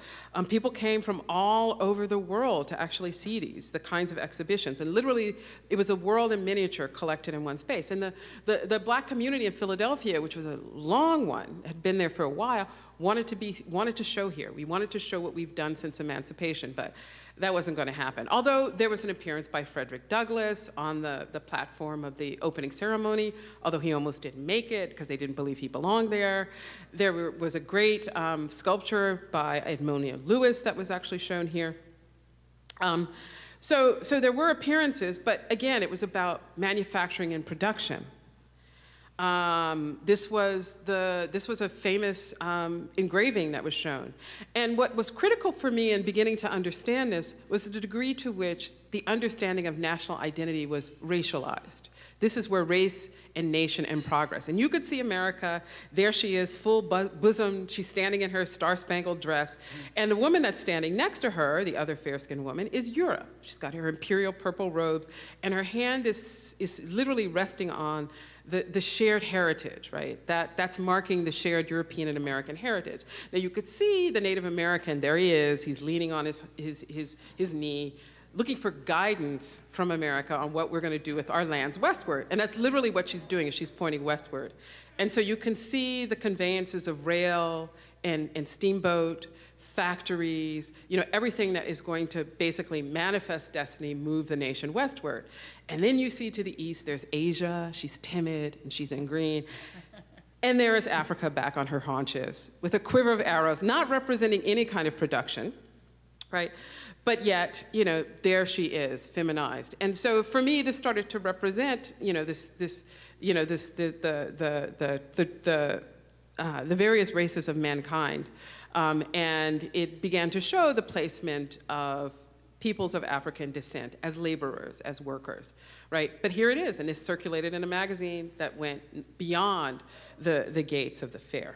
People came from all over the world to actually see the kinds of exhibitions. And literally, it was a world in miniature collected in one space. And the Black community in Philadelphia, which was a long one, had been there for a while, wanted to show here. We wanted to show what we've done since emancipation, but that wasn't going to happen. Although there was an appearance by Frederick Douglass on the platform of the opening ceremony, although he almost didn't make it because they didn't believe he belonged there. There was a great sculpture by Edmonia Lewis that was actually shown here. So there were appearances, but again, it was about manufacturing and production. This was a famous engraving that was shown. And what was critical for me in beginning to understand this was the degree to which the understanding of national identity was racialized. This is where race and nation and progress. And you could see America, there she is, full bosom, she's standing in her star-spangled dress. And the woman that's standing next to her, the other fair-skinned woman, is Europe. She's got her imperial purple robes, and her hand is literally resting on the shared heritage, right? That's marking the shared European and American heritage. Now you could see the Native American, there he is, he's leaning on his knee, looking for guidance from America on what we're going to do with our lands westward. And that's literally what she's doing, is she's pointing westward. And so you can see the conveyances of rail and steamboat, factories, everything that is going to basically manifest destiny, move the nation westward. And then you see to the east, there's Asia, she's timid and she's in green. And there is Africa back on her haunches with a quiver of arrows, not representing any kind of production, right? But yet, there she is, feminized. And so for me, this started to represent, the various races of mankind. And it began to show the placement of peoples of African descent as laborers, as workers, right? But here it is, and it's circulated in a magazine that went beyond the gates of the fair.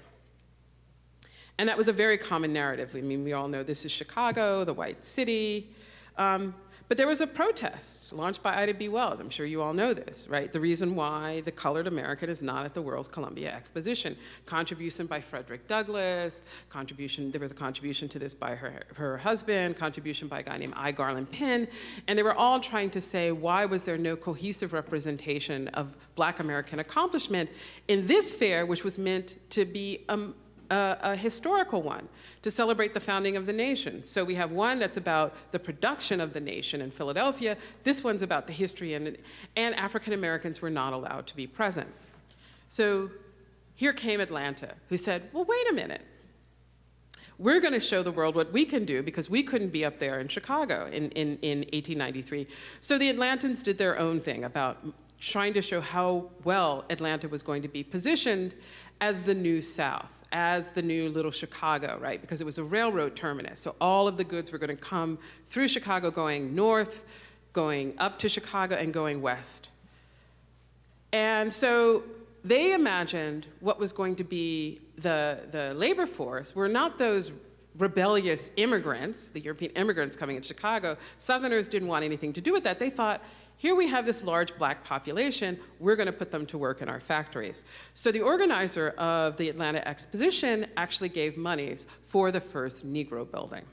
And that was a very common narrative. I mean, we all know this is Chicago, the White City. But there was a protest launched by Ida B. Wells. I'm sure you all know this, right? The reason why the colored American is not at the World's Columbia Exposition. Contribution by Frederick Douglass, there was a contribution to this by her husband, contribution by a guy named I. Garland Penn, and they were all trying to say, why was there no cohesive representation of Black American accomplishment in this fair, which was meant to be a historical one to celebrate the founding of the nation. So we have one that's about the production of the nation in Philadelphia. This one's about the history, and African Americans were not allowed to be present. So here came Atlanta, who said, well, wait a minute. We're going to show the world what we can do because we couldn't be up there in Chicago in 1893. So the Atlantans did their own thing about trying to show how well Atlanta was going to be positioned as the new South, as the new little Chicago, right? Because it was a railroad terminus. So all of the goods were going to come through Chicago, going north, going up to Chicago, and going west. And so they imagined what was going to be the labor force were not those rebellious immigrants, the European immigrants coming in Chicago. Southerners didn't want anything to do with that. They thought, here we have this large Black population, we're going to put them to work in our factories. So the organizer of the Atlanta Exposition actually gave monies for the first Negro building.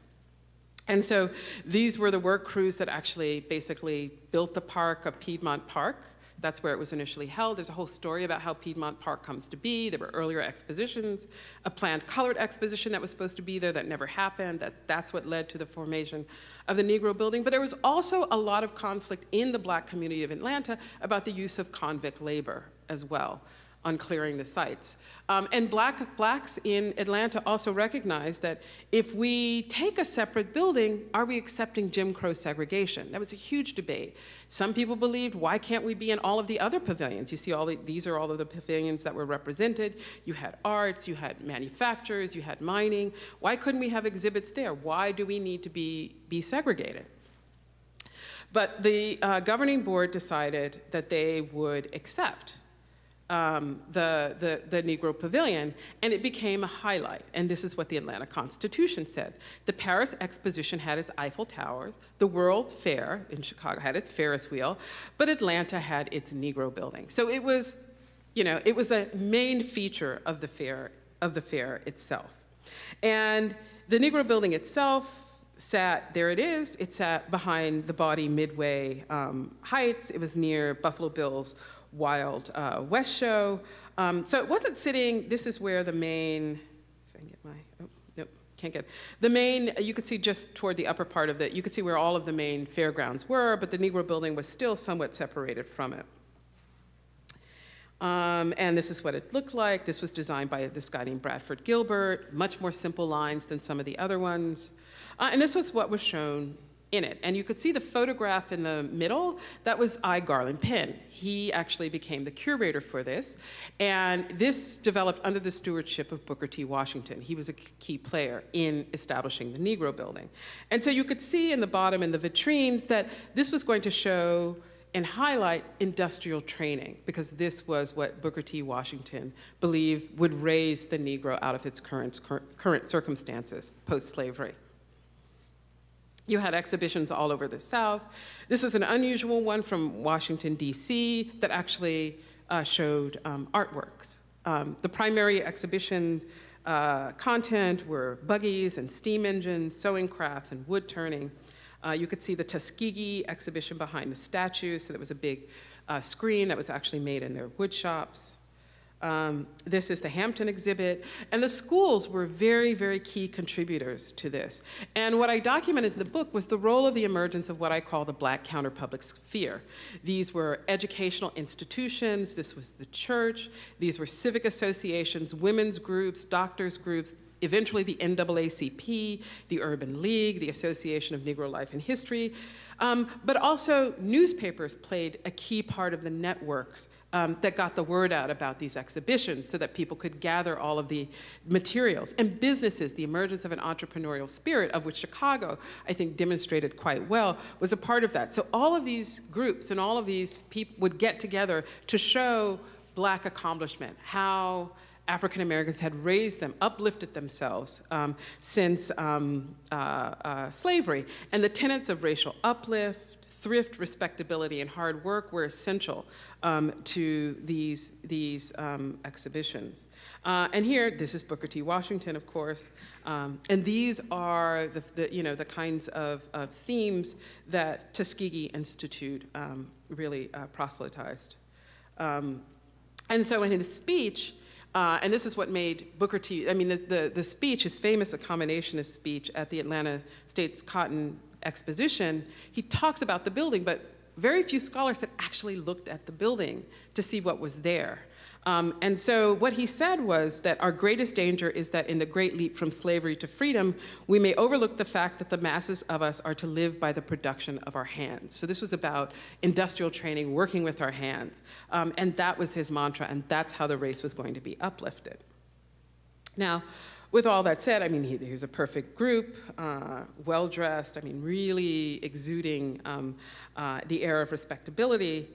And so these were the work crews that actually basically built the park of Piedmont Park. That's where it was initially held. There's a whole story about how Piedmont Park comes to be. There were earlier expositions, a planned colored exposition that was supposed to be there that never happened. That's what led to the formation of the Negro Building. But there was also a lot of conflict in the Black community of Atlanta about the use of convict labor as well on clearing the sites. And blacks in Atlanta also recognized that if we take a separate building, are we accepting Jim Crow segregation? That was a huge debate. Some people believed, why can't we be in all of the other pavilions? You see, these are all of the pavilions that were represented. You had arts, you had manufacturers, you had mining. Why couldn't we have exhibits there? Why do we need to be segregated? But the governing board decided that they would accept the Negro Pavilion, and it became a highlight. And this is what the Atlanta Constitution said. The Paris Exposition had its Eiffel Towers, the World's Fair in Chicago had its Ferris wheel, but Atlanta had its Negro Building. So it was You know, it was a main feature of the fair itself. And the Negro building itself sat, there it is, it sat behind the Bawdy Midway Heights. It was near Buffalo Bill's Wild West show. So it wasn't sitting, this is where the main, see if I can get my, oh, nope, can't get. The main, you could see just toward the upper part of it, you could see where all of the main fairgrounds were, but the Negro building was still somewhat separated from it. And this is what it looked like. This was designed by this guy named Bradford Gilbert, much more simple lines than some of the other ones. And this was what was shown in it. And you could see the photograph in the middle. That was I. Garland Penn. He actually became the curator for this. And this developed under the stewardship of Booker T. Washington. He was a key player in establishing the Negro building. And so you could see in the bottom in the vitrines that this was going to show and highlight industrial training, because this was what Booker T. Washington believed would raise the Negro out of its current circumstances post-slavery. You had exhibitions all over the South. This was an unusual one from Washington, D.C., that actually showed artworks. The primary exhibition content were buggies and steam engines, sewing crafts, and wood turning. You could see the Tuskegee exhibition behind the statue, so there was a big screen that was actually made in their wood shops. This is the Hampton exhibit, and the schools were very, very key contributors to this. And what I documented in the book was the role of the emergence of what I call the Black counter-public sphere. These were educational institutions, this was the church, these were civic associations, women's groups, doctors' groups, eventually the NAACP, the Urban League, the Association of Negro Life and History, but also newspapers played a key part of the networks that got the word out about these exhibitions so that people could gather all of the materials. And businesses, the emergence of an entrepreneurial spirit, of which Chicago, I think, demonstrated quite well, was a part of that. So all of these groups and all of these people would get together to show Black accomplishment, how African Americans had raised them, uplifted themselves since slavery. And the tenets of racial uplift, thrift, respectability, and hard work were essential to these exhibitions. And here, this is Booker T. Washington, of course. And these are the kinds of themes that Tuskegee Institute really proselytized. And so in his speech, and this is what made Booker T. I mean, the speech, his famous accommodationist speech at the Atlanta State's Cotton Exposition, he talks about the building, but very few scholars had actually looked at the building to see what was there. And so what he said was that our greatest danger is that in the great leap from slavery to freedom, we may overlook the fact that the masses of us are to live by the production of our hands. So this was about industrial training, working with our hands. And that was his mantra, and that's how the race was going to be uplifted. Now, with all that said, I mean, he was a perfect group, well-dressed, I mean, really exuding the air of respectability.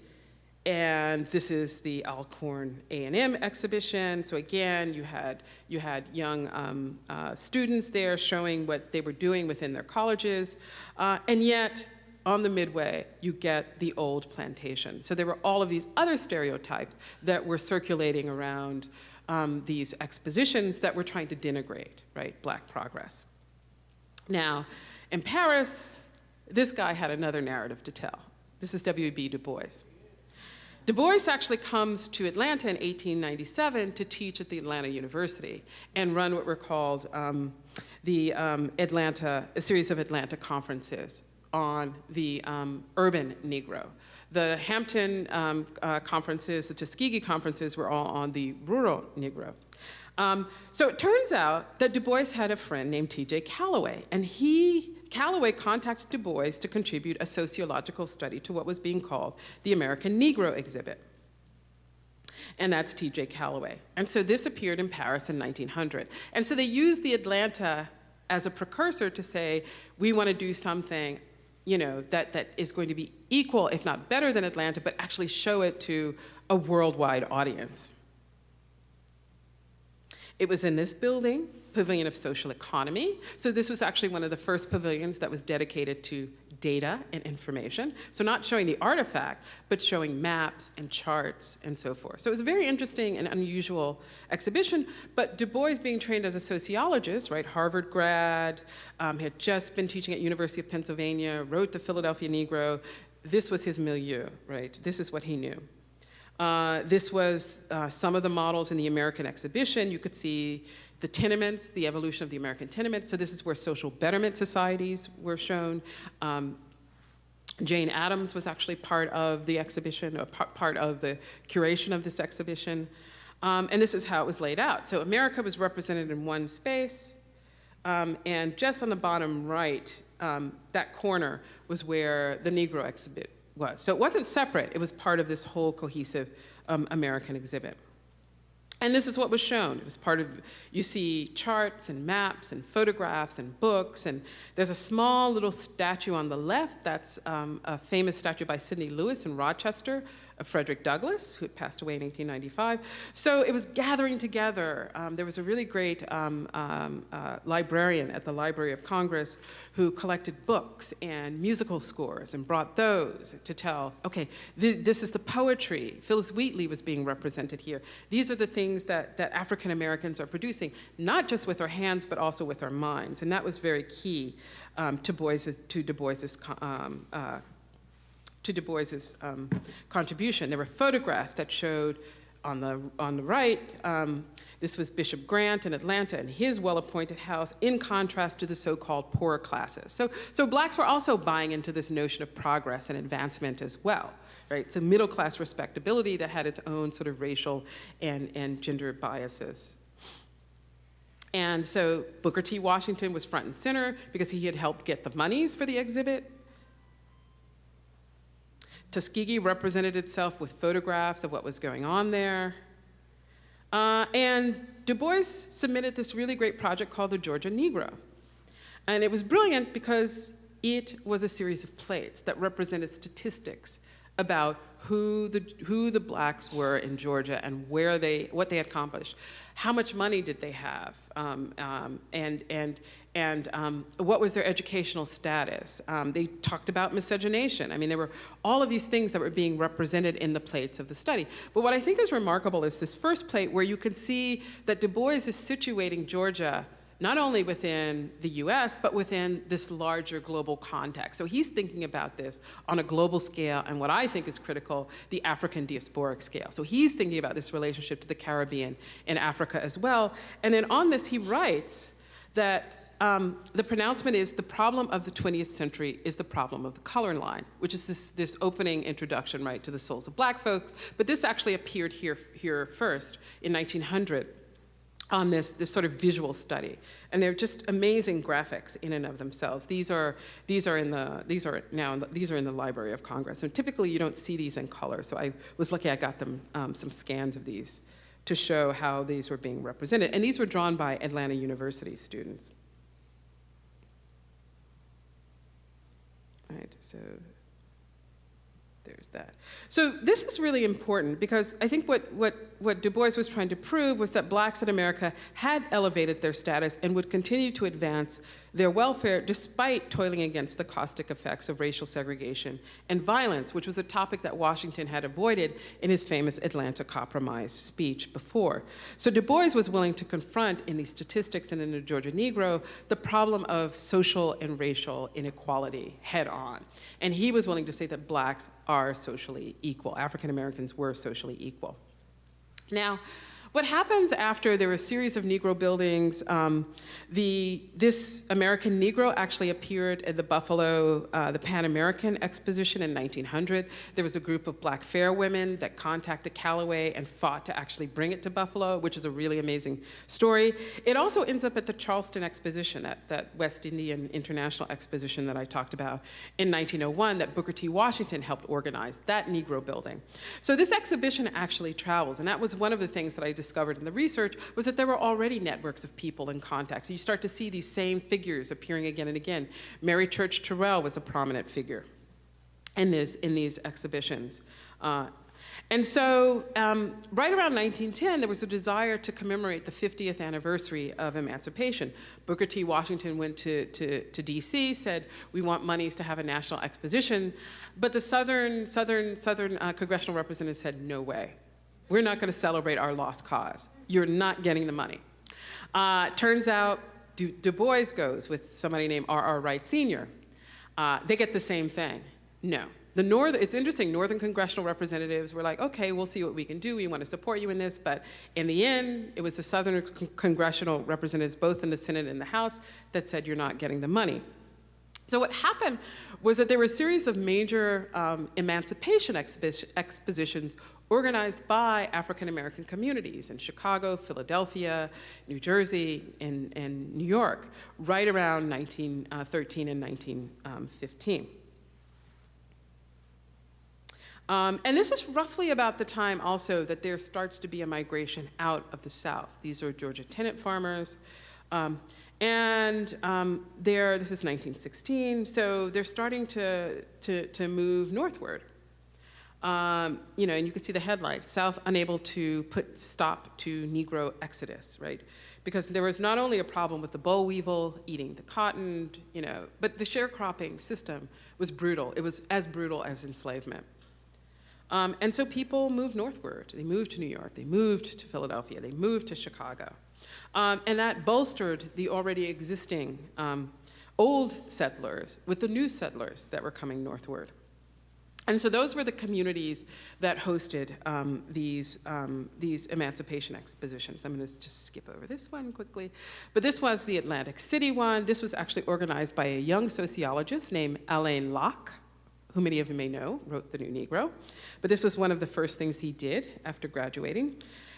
And this is the Alcorn A&M exhibition. So again, you had young students there showing what they were doing within their colleges. And yet, on the Midway, you get the old plantation. So there were all of these other stereotypes that were circulating around these expositions that were trying to denigrate, right, Black progress. Now, in Paris, this guy had another narrative to tell. This is W.B. Du Bois. Du Bois actually comes to Atlanta in 1897 to teach at the Atlanta University and run what were called a series of Atlanta conferences on the urban Negro. The Hampton conferences, the Tuskegee conferences were all on the rural Negro. So it turns out that Du Bois had a friend named T.J. Calloway, and Calloway contacted Du Bois to contribute a sociological study to what was being called the American Negro exhibit. And that's T.J. Calloway. And so this appeared in Paris in 1900. And so they used the Atlanta as a precursor to say, we want to do something, you know, that is going to be equal, if not better than Atlanta, but actually show it to a worldwide audience. It was in this building, Pavilion of Social Economy. So this was actually one of the first pavilions that was dedicated to data and information. So not showing the artifact, but showing maps and charts and so forth. So it was a very interesting and unusual exhibition, but Du Bois, being trained as a sociologist, right, Harvard grad, had just been teaching at University of Pennsylvania, wrote The Philadelphia Negro. This was his milieu, right? This is what he knew. This was some of the models in the American exhibition. You could see the tenements, the evolution of the American tenements. So this is where social betterment societies were shown. Jane Addams was actually part of the exhibition, or part of the curation of this exhibition. And this is how it was laid out. So America was represented in one space, and just on the bottom right, that corner was where the Negro exhibit was. So it wasn't separate, it was part of this whole cohesive American exhibit. And this is what was shown. It was part of, you see charts and maps and photographs and books, and there's a small little statue on the left. That's a famous statue by Sidney Lewis in Rochester of Frederick Douglass, who had passed away in 1895. So it was gathering together. There was a really great librarian at the Library of Congress who collected books and musical scores and brought those to tell, okay, this is the poetry. Phyllis Wheatley was being represented here. These are the things that African Americans are producing, not just with our hands, but also with our minds. And that was very key to Du Bois's contribution. There were photographs that showed on the right, this was Bishop Grant in Atlanta and his well-appointed house, in contrast to the so-called poorer classes. So blacks were also buying into this notion of progress and advancement as well, right? So middle-class respectability that had its own sort of racial and gender biases. And so Booker T. Washington was front and center because he had helped get the monies for the exhibit. Tuskegee represented itself with photographs of what was going on there. And Du Bois submitted this really great project called the Georgia Negro. And it was brilliant because it was a series of plates that represented statistics about who the blacks were in Georgia and what they had accomplished. How much money did they have? And what was their educational status? They talked about miscegenation. I mean, there were all of these things that were being represented in the plates of the study. But what I think is remarkable is this first plate where you can see that Du Bois is situating Georgia not only within the US, but within this larger global context. So he's thinking about this on a global scale, and what I think is critical, the African diasporic scale. So he's thinking about this relationship to the Caribbean and Africa as well. And then on this, he writes that the pronouncement is the problem of the 20th century is the problem of the color line, which is this opening introduction, right, to the souls of black folks. But this actually appeared here first in 1900 on this sort of visual study. And they're just amazing graphics in and of themselves. These are in the Library of Congress. And typically you don't see these in color, so I was lucky I got them some scans of these to show how these were being represented. And these were drawn by Atlanta University students. All right, so there's that. So this is really important because I think what Du Bois was trying to prove was that blacks in America had elevated their status and would continue to advance their welfare despite toiling against the caustic effects of racial segregation and violence, which was a topic that Washington had avoided in his famous Atlanta Compromise speech before. So Du Bois was willing to confront in these statistics and in the Georgia Negro the problem of social and racial inequality head on. And he was willing to say that blacks are socially equal. African Americans were socially equal. Now, what happens after there were a series of Negro buildings, this American Negro actually appeared at the Buffalo, the Pan American Exposition in 1900. There was a group of black fair women that contacted Callaway and fought to actually bring it to Buffalo, which is a really amazing story. It also ends up at the Charleston Exposition, that West Indian International Exposition that I talked about in 1901 that Booker T. Washington helped organize, that Negro building. So this exhibition actually travels, and that was one of the things that I discovered in the research was that there were already networks of people in contact. So you start to see these same figures appearing again and again. Mary Church Terrell was a prominent figure in these exhibitions. And so right around 1910, there was a desire to commemorate the 50th anniversary of emancipation. Booker T. Washington went to DC, said, we want monies to have a national exposition, but the southern congressional representatives said, no way. We're not gonna celebrate our lost cause. You're not getting the money. Turns out Du Bois goes with somebody named R.R. Wright Sr. They get the same thing, no. It's interesting, Northern congressional representatives were like, okay, we'll see what we can do. We want to support you in this. But in the end, it was the Southern congressional representatives, both in the Senate and the House, that said, you're not getting the money. So what happened was that there were a series of major emancipation expositions organized by African-American communities in Chicago, Philadelphia, New Jersey, and New York, right around 1913 and 1915. And this is roughly about the time also that there starts to be a migration out of the South. These are Georgia tenant farmers. This is 1916, so they're starting to move northward. And you can see the headline, South unable to put stop to Negro exodus, right? Because there was not only a problem with the boll weevil eating the cotton, but the sharecropping system was brutal. It was as brutal as enslavement. And so people moved northward. They moved to New York, they moved to Philadelphia, they moved to Chicago. And that bolstered the already existing old settlers with the new settlers that were coming northward. And so those were the communities that hosted these emancipation expositions. I'm gonna just skip over this one quickly. But this was the Atlantic City one. This was actually organized by a young sociologist named Alain Locke, who many of you may know, wrote The New Negro. But this was one of the first things he did after graduating.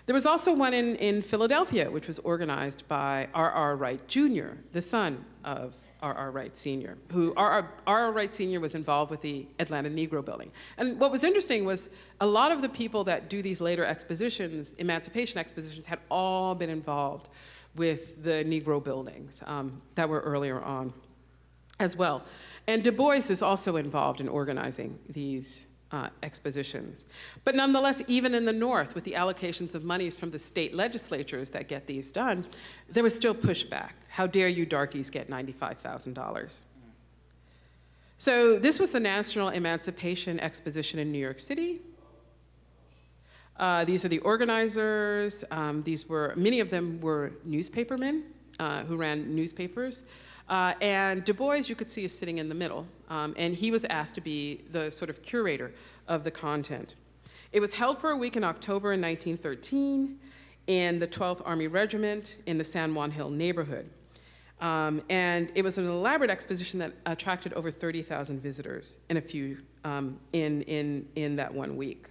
There was also one in Philadelphia, which was organized by R.R. Wright Jr., the son of R.R. Wright Sr., who R.R. Wright Sr. was involved with the Atlanta Negro Building. And what was interesting was a lot of the people that do these later expositions, emancipation expositions, had all been involved with the Negro buildings that were earlier on as well. And Du Bois is also involved in organizing these expositions. But nonetheless, even in the North, with the allocations of monies from the state legislatures that get these done, there was still pushback. How dare you darkies get $95,000? So this was the National Emancipation Exposition in New York City. These are the organizers. Many of them were newspapermen who ran newspapers. And Du Bois, you could see, is sitting in the middle, and he was asked to be the sort of curator of the content. It was held for a week in October in 1913 in the 12th Army Regiment in the San Juan Hill neighborhood. And it was an elaborate exposition that attracted over 30,000 visitors in that 1 week.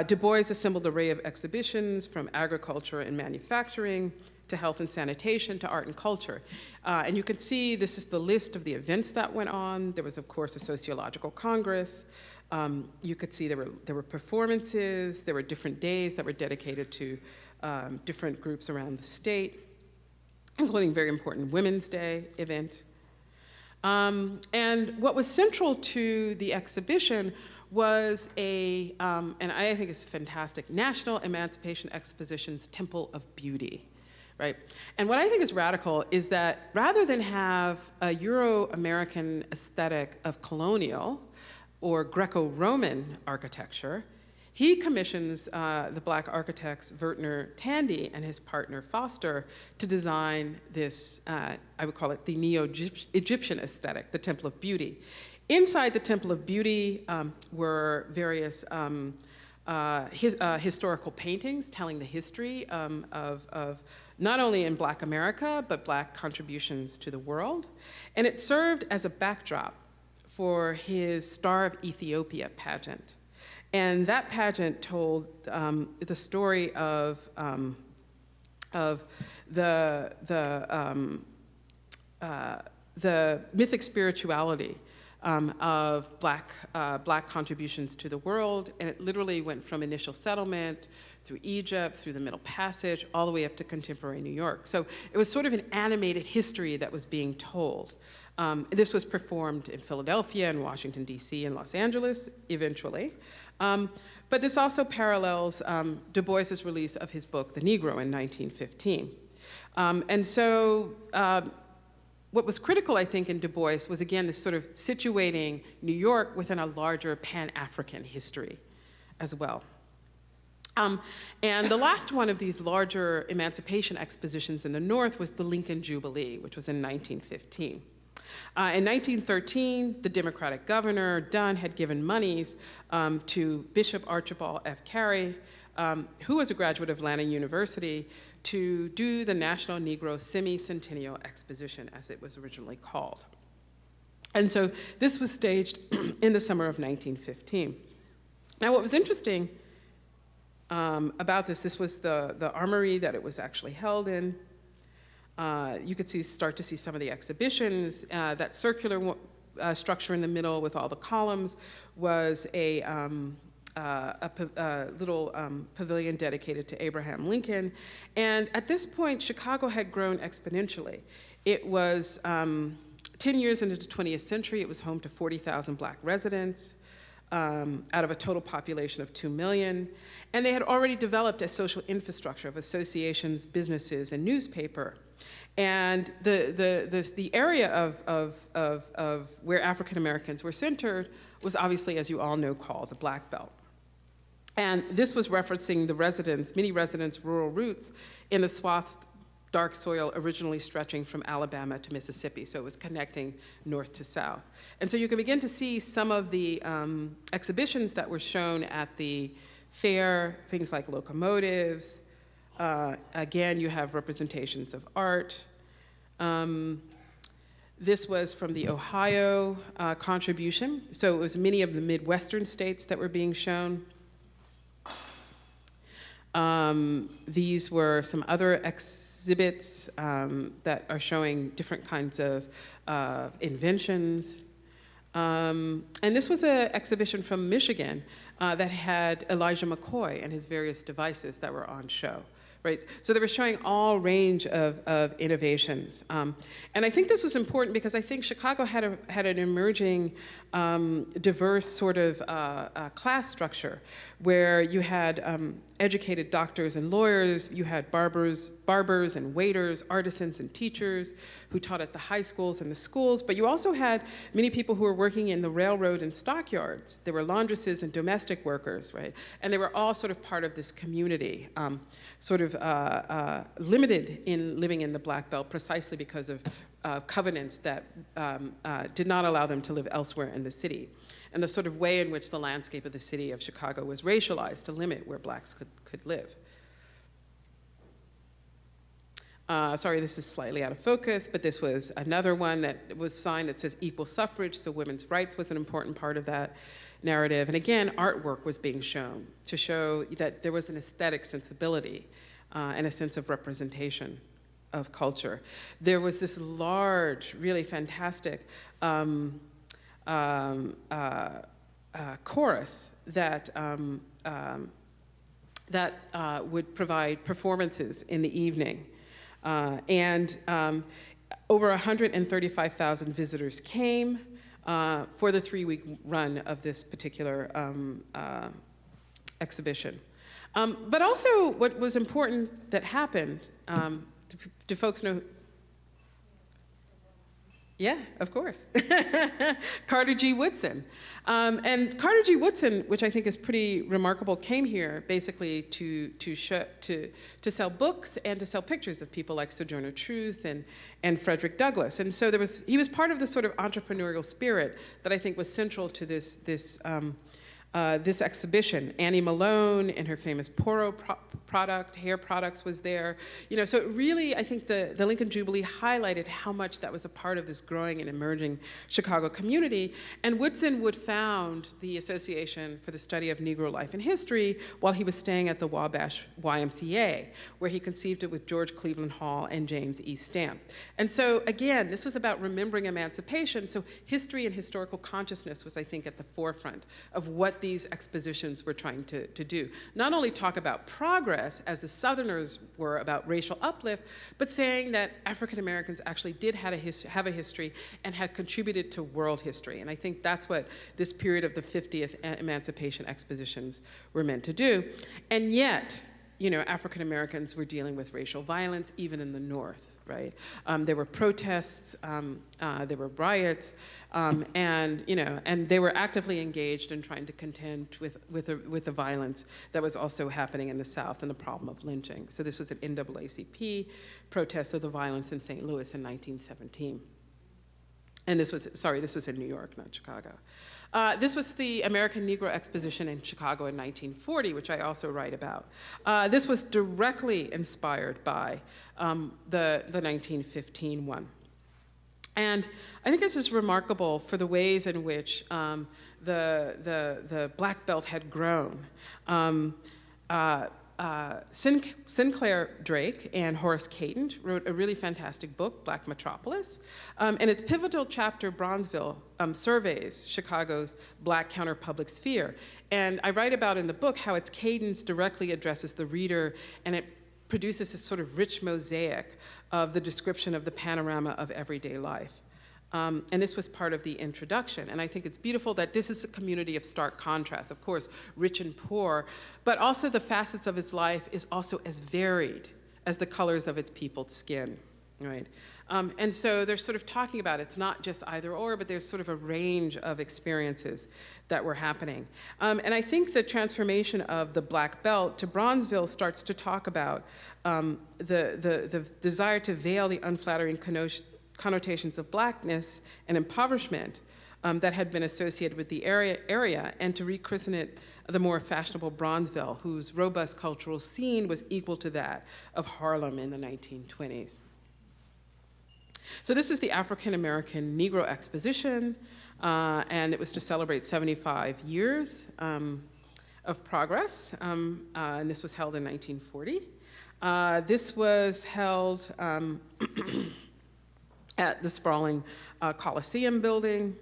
Du Bois assembled an array of exhibitions from agriculture and manufacturing to health and sanitation, to art and culture. And you can see this is the list of the events that went on. There was, of course, a sociological congress. You could see there were performances, there were different days that were dedicated to different groups around the state, including very important Women's Day event. And what was central to the exhibition was and I think it's fantastic, National Emancipation Exposition's Temple of Beauty. Right? And what I think is radical is that rather than have a Euro-American aesthetic of colonial or Greco-Roman architecture, he commissions the Black architects Vertner Tandy and his partner Foster to design this, I would call it the Neo-Egyptian aesthetic, the Temple of Beauty. Inside the Temple of Beauty were various historical paintings telling the history of not only in Black America, but Black contributions to the world. And it served as a backdrop for his Star of Ethiopia pageant. And that pageant told the story of the mythic spirituality of Black contributions to the world, and it literally went from initial settlement through Egypt, through the Middle Passage, all the way up to contemporary New York. So it was sort of an animated history that was being told. This was performed in Philadelphia and Washington, D.C., and Los Angeles, eventually. But this also parallels Du Bois's release of his book, The Negro, in 1915. And so what was critical, I think, in Du Bois was, again, this sort of situating New York within a larger Pan-African history as well. And the last one of these larger emancipation expositions in the North was the Lincoln Jubilee, which was in 1915. In 1913, the Democratic governor, Dunn, had given monies to Bishop Archibald F. Carey, who was a graduate of Atlanta University, to do the National Negro Semi-Centennial Exposition, as it was originally called. And so this was staged in the summer of 1915. Now, what was interesting about this was the armory that it was actually held in. You could start to see some of the exhibitions. That circular structure in the middle with all the columns was a little pavilion dedicated to Abraham Lincoln. And at this point, Chicago had grown exponentially. It was 10 years into the 20th century, it was home to 40,000 Black residents. Out of a total population of 2 million. And they had already developed a social infrastructure of associations, businesses, and newspaper. And the area of where African Americans were centered was obviously, as you all know, called the Black Belt. And this was referencing the many residents' rural roots in the swath dark soil originally stretching from Alabama to Mississippi, so it was connecting north to south. And so you can begin to see some of the exhibitions that were shown at the fair, things like locomotives. Again, you have representations of art. This was from the Ohio contribution, so it was many of the Midwestern states that were being shown. These were some other exhibits that are showing different kinds of inventions. And this was an exhibition from Michigan that had Elijah McCoy and his various devices that were on show. Right? So they were showing all range of innovations. And I think this was important because I think Chicago had an emerging diverse sort of class structure where you had educated doctors and lawyers, you had barbers and waiters, artisans and teachers who taught at the high schools and the schools, but you also had many people who were working in the railroad and stockyards. There were laundresses and domestic workers, right? And they were all sort of part of this community, sort of limited in living in the Black Belt precisely because of covenants that did not allow them to live elsewhere in the city, and the sort of way in which the landscape of the city of Chicago was racialized to limit where blacks could live. Sorry, this is slightly out of focus, but this was another one that was signed that says equal suffrage, so women's rights was an important part of that narrative. And again, artwork was being shown to show that there was an aesthetic sensibility and a sense of representation of culture. There was this large, really fantastic chorus that would provide performances in the evening. And over 135,000 visitors came for the 3-week run of this particular exhibition. But also what was important that happened, do folks know? Yeah, of course. Carter G. Woodson. And Carter G. Woodson, which I think is pretty remarkable, came here basically to sell books and to sell pictures of people like Sojourner Truth and Frederick Douglass. And so he was part of the sort of entrepreneurial spirit that I think was central to this exhibition. Annie Malone and her famous Poro hair products was there. So it really, I think the Lincoln Jubilee highlighted how much that was a part of this growing and emerging Chicago community. And Woodson would found the Association for the Study of Negro Life and History while he was staying at the Wabash YMCA, where he conceived it with George Cleveland Hall and James E. Stamp. And so again, this was about remembering emancipation. So history and historical consciousness was, I think, at the forefront of what what these expositions were trying to do. Not only talk about progress, as the Southerners were about racial uplift, but saying that African Americans actually did have a history and had contributed to world history. And I think that's what this period of the 50th Emancipation Expositions were meant to do. And yet, you know, African Americans were dealing with racial violence even in the North, right? There were protests, there were riots, and you know, and they were actively engaged in trying to contend with the violence that was also happening in the South and the problem of lynching. So this was an NAACP protest of the violence in St. Louis in 1917. And this was in New York, not Chicago. This was the American Negro Exposition in Chicago in 1940, which I also write about. This was directly inspired by the 1915 one. And I think this is remarkable for the ways in which the Black Belt had grown. Sinclair Drake and Horace Caton wrote a really fantastic book, Black Metropolis, and its pivotal chapter, Bronzeville, surveys Chicago's Black counter-public sphere. And I write about in the book how its cadence directly addresses the reader, and it produces this sort of rich mosaic of the description of the panorama of everyday life. And this was part of the introduction. And I think it's beautiful that this is a community of stark contrast, of course, rich and poor, but also the facets of its life is also as varied as the colors of its people's skin, right? And so they're sort of talking about it's not just either or, but there's sort of a range of experiences that were happening. And I think the transformation of the Black Belt to Bronzeville starts to talk about the desire to veil the unflattering connotations of blackness and impoverishment that had been associated with the area, and to rechristen it the more fashionable Bronzeville, whose robust cultural scene was equal to that of Harlem in the 1920s. So this is the African American Negro Exposition, and it was to celebrate 75 years of progress, and this was held in 1940. This was held at the sprawling Coliseum building.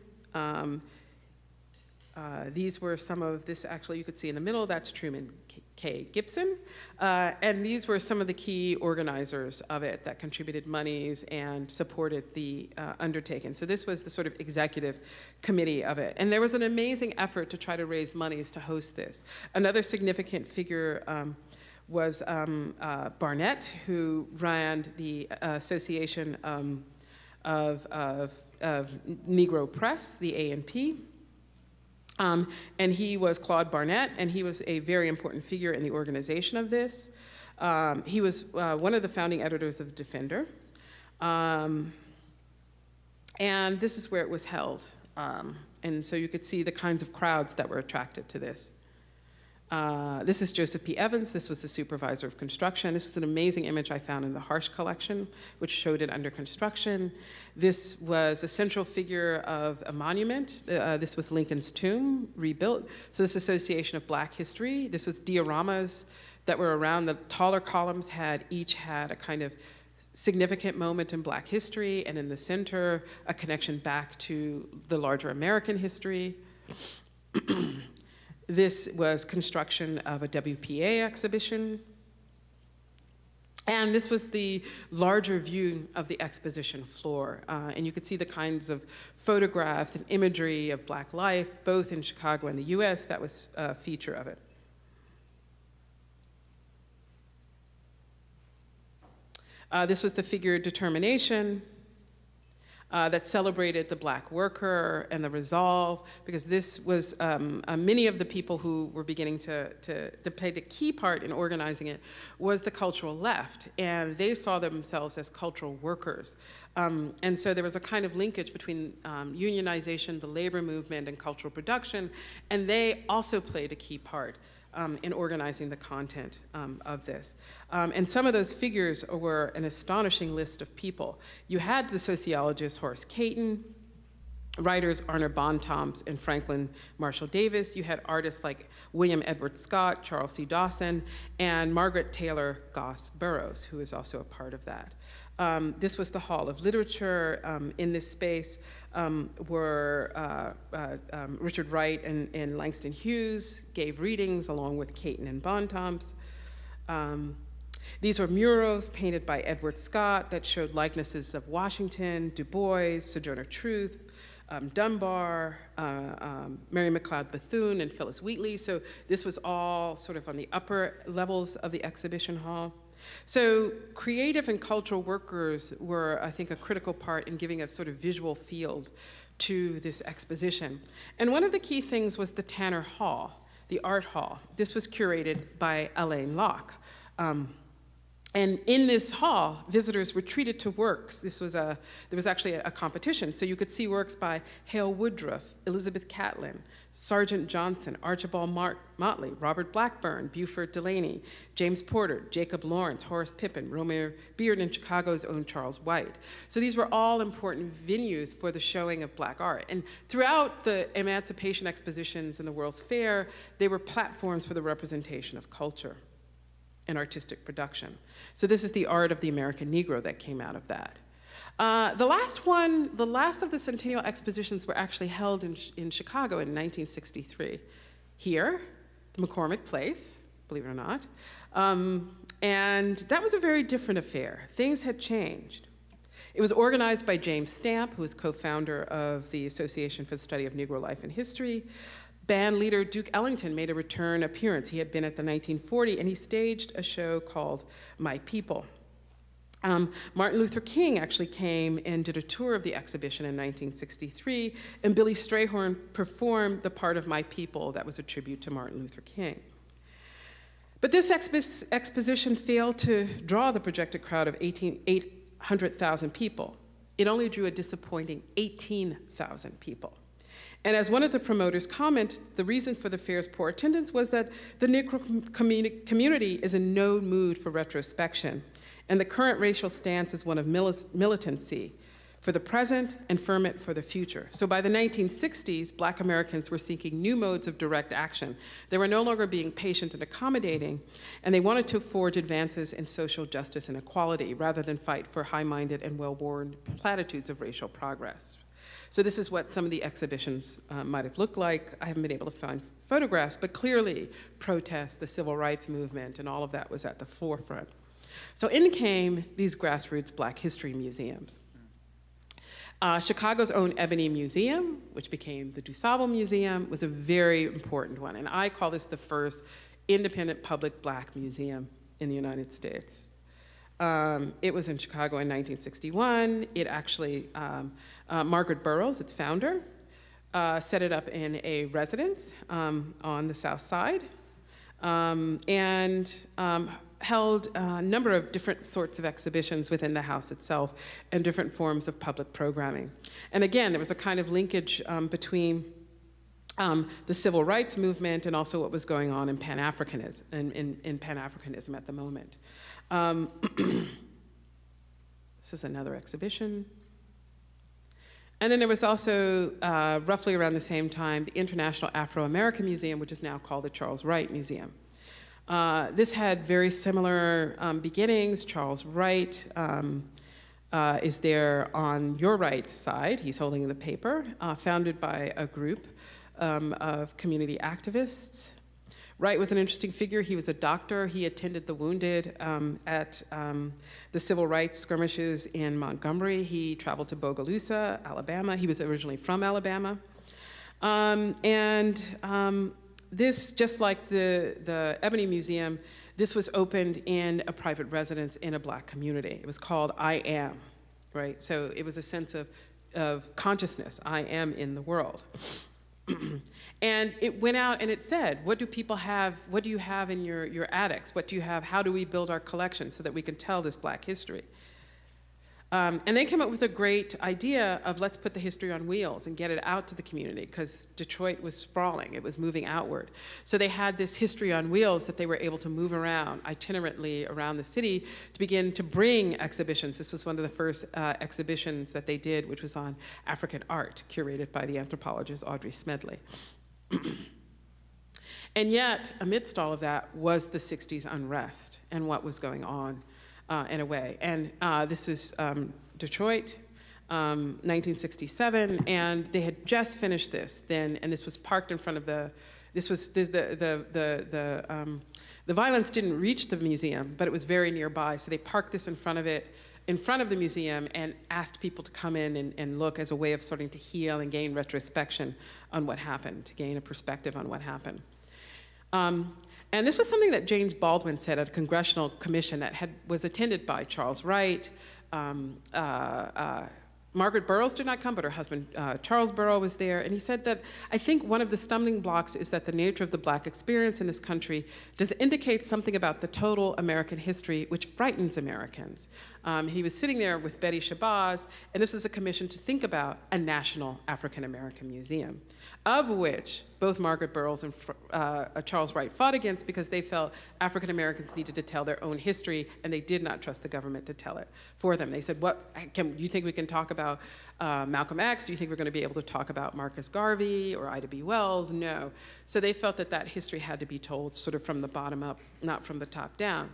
These were some of this, actually, you could see in the middle, that's Truman K. Gibson. And these were some of the key organizers of it that contributed monies and supported the undertaking. So this was the sort of executive committee of it. And there was an amazing effort to try to raise monies to host this. Another significant figure was Barnett, who ran the Association of Negro Press, the A&P. And he was Claude Barnett, and he was a very important figure in the organization of this. He was one of the founding editors of The Defender. And this is where it was held. And so you could see the kinds of crowds that were attracted to this. This is Joseph P. Evans. This was the supervisor of construction. This was an amazing image I found in the Harsh collection, which showed it under construction. This was a central figure of a monument. This was Lincoln's tomb, rebuilt. So this Association of Black History. This was dioramas that were around. The taller columns each had a kind of significant moment in Black history, and in the center, a connection back to the larger American history. This was construction of a WPA exhibition. And this was the larger view of the exposition floor. And you could see the kinds of photographs and imagery of Black life, both in Chicago and the US, that was a feature of it. This was the figure determination that celebrated the Black worker and the resolve, because this was many of the people who were beginning to play the key part in organizing it was the cultural left, and they saw themselves as cultural workers. And so there was a kind of linkage between unionization, the labor movement, and cultural production, and they also played a key part in organizing the content of this. And some of those figures were an astonishing list of people. You had the sociologist Horace Caton, writers Arner Bontemps and Franklin Marshall Davis. You had artists like William Edward Scott, Charles C. Dawson, and Margaret Taylor Goss Burroughs, who is also a part of that. This was the Hall of Literature. In this space were Richard Wright and Langston Hughes gave readings along with Caton and Bontemps. These were murals painted by Edward Scott that showed likenesses of Washington, Du Bois, Sojourner Truth, Dunbar, Mary McLeod Bethune, and Phyllis Wheatley. So this was all sort of on the upper levels of the exhibition hall. So creative and cultural workers were, I think, a critical part in giving a sort of visual field to this exposition. And one of the key things was the Tanner Hall, the art hall. This was curated by Alain Locke. And in this hall, visitors were treated to works. There was actually a competition. So you could see works by Hale Woodruff, Elizabeth Catlin, Sargent Johnson, Archibald Motley, Robert Blackburn, Buford Delaney, James Porter, Jacob Lawrence, Horace Pippin, Romeo Beard, and Chicago's own Charles White. So these were all important venues for the showing of Black art. And throughout the Emancipation expositions and the World's Fair, they were platforms for the representation of culture and artistic production. So this is the art of the American Negro that came out of that. The last of the Centennial expositions were actually held in Chicago in 1963. Here, the McCormick Place, believe it or not. And that was a very different affair. Things had changed. It was organized by James Stamp, who was co-founder of the Association for the Study of Negro Life and History. Band leader Duke Ellington made a return appearance. He had been at the 1940, and he staged a show called My People. Martin Luther King actually came and did a tour of the exhibition in 1963, and Billy Strayhorn performed the part of My People that was a tribute to Martin Luther King. But this exposition failed to draw the projected crowd of 800,000 people. It only drew a disappointing 18,000 people. And as one of the promoters commented, the reason for the fair's poor attendance was that the Negro community is in no mood for retrospection, and the current racial stance is one of militancy for the present and ferment for the future. So by the 1960s, Black Americans were seeking new modes of direct action. They were no longer being patient and accommodating, and they wanted to forge advances in social justice and equality rather than fight for high-minded and well-worn platitudes of racial progress. So this is what some of the exhibitions might have looked like. I haven't been able to find photographs, but clearly protest, the civil rights movement, and all of that was at the forefront. So in came these grassroots Black history museums. Chicago's own Ebony Museum, which became the DuSable Museum, was a very important one. And I call this the first independent public Black museum in the United States. It was in Chicago in 1961. It actually, Margaret Burroughs, its founder, set it up in a residence on the South Side, and held a number of different sorts of exhibitions within the house itself and different forms of public programming. And again, there was a kind of linkage between the civil rights movement and also what was going on in Pan-Africanism, in Pan-Africanism at the moment. This is another exhibition. And then there was also, roughly around the same time, the International Afro-American Museum, which is now called the Charles Wright Museum. This had very similar beginnings. Charles Wright is there on your right side. He's holding the paper, founded by a group of community activists. Wright was an interesting figure. He was a doctor. He attended the wounded at the civil rights skirmishes in Montgomery. He traveled to Bogalusa, Alabama. He was originally from Alabama. This, just like the Ebony Museum, this was opened in a private residence in a Black community. It was called I Am, right? So it was a sense of consciousness. I am in the world. And it went out and it said, what do people have, what do you have in your attics? What do you have, how do we build our collection so that we can tell this Black history? And they came up with a great idea of let's put the history on wheels and get it out to the community, because Detroit was sprawling, it was moving outward. So they had this history on wheels that they were able to move around itinerantly around the city to begin to bring exhibitions. This was one of the first exhibitions that they did, which was on African art, curated by the anthropologist Audrey Smedley. And yet, amidst all of that was the 60s unrest and what was going on in a way. And this is Detroit, 1967, and they had just finished this then, and this was parked in front of the violence didn't reach the museum, but it was very nearby, so they parked this in front of the museum and asked people to come in and look as a way of starting to heal and gain retrospection on what happened, to gain a perspective on what happened. And this was something that James Baldwin said at a congressional commission that was attended by Charles Wright. Margaret Burroughs did not come, but her husband, Charles Burroughs, was there. And he said that, I think one of the stumbling blocks is that the nature of the Black experience in this country does indicate something about the total American history which frightens Americans. He was sitting there with Betty Shabazz, and this is a commission to think about a national African American museum, of which both Margaret Burroughs and Charles Wright fought against, because they felt African Americans needed to tell their own history, and they did not trust the government to tell it for them. They said, you think we can talk about Malcolm X? Do you think we're going to be able to talk about Marcus Garvey or Ida B. Wells? No. So they felt that history had to be told sort of from the bottom up, not from the top down.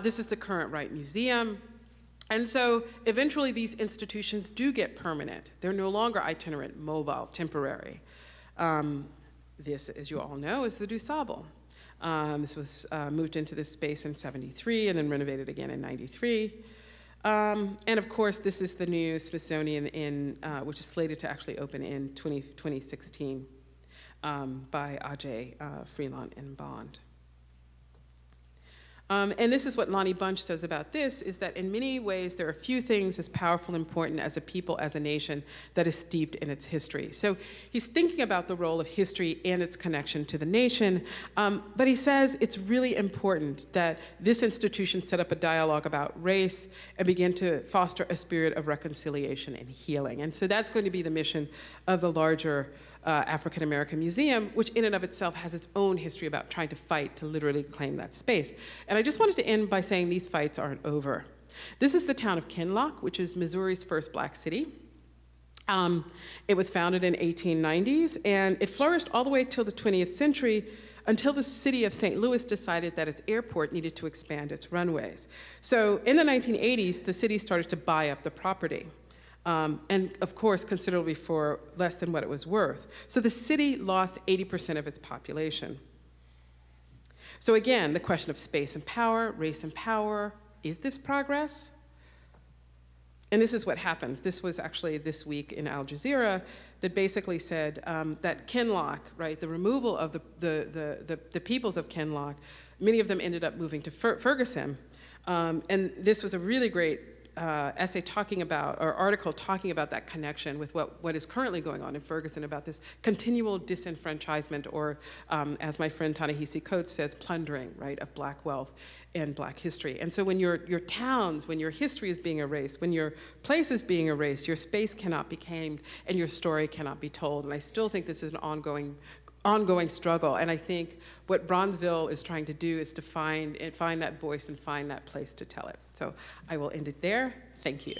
This is the current Wright Museum. And so eventually these institutions do get permanent. They're no longer itinerant, mobile, temporary. This, as you all know, is the DuSable. This was moved into this space in '73 and then renovated again in '93. And of course, this is the new Smithsonian which is slated to actually open in 2016 by Ajay Freeland and Bond. And this is what Lonnie Bunch says about this, is that in many ways there are few things as powerful and important as a people, as a nation, that is steeped in its history. So he's thinking about the role of history and its connection to the nation, but he says it's really important that this institution set up a dialogue about race and begin to foster a spirit of reconciliation and healing. And so that's going to be the mission of the larger African American Museum, which in and of itself has its own history about trying to fight to literally claim that space. And I just wanted to end by saying these fights aren't over. This is the town of Kinloch, which is Missouri's first Black city. It was founded in 1890s, and it flourished all the way till the 20th century, until the city of St. Louis decided that its airport needed to expand its runways. So in the 1980s, the city started to buy up the property. And of course, considerably for less than what it was worth. So the city lost 80% of its population. So again, the question of space and power, race and power, is this progress? And this is what happens. This was actually this week in Al Jazeera that basically said that Kinloch, right, the removal of the peoples of Kinloch, many of them ended up moving to Ferguson. And this was a really great essay talking about, or article talking about that connection with what is currently going on in Ferguson about this continual disenfranchisement, or as my friend Ta-Nehisi Coates says, plundering, right, of Black wealth and Black history. And so when your towns, when your history is being erased, when your place is being erased, your space cannot be claimed and your story cannot be told. And I still think this is an ongoing struggle, and I think what Bronzeville is trying to do is to find that voice and find that place to tell it. So I will end it there. Thank you.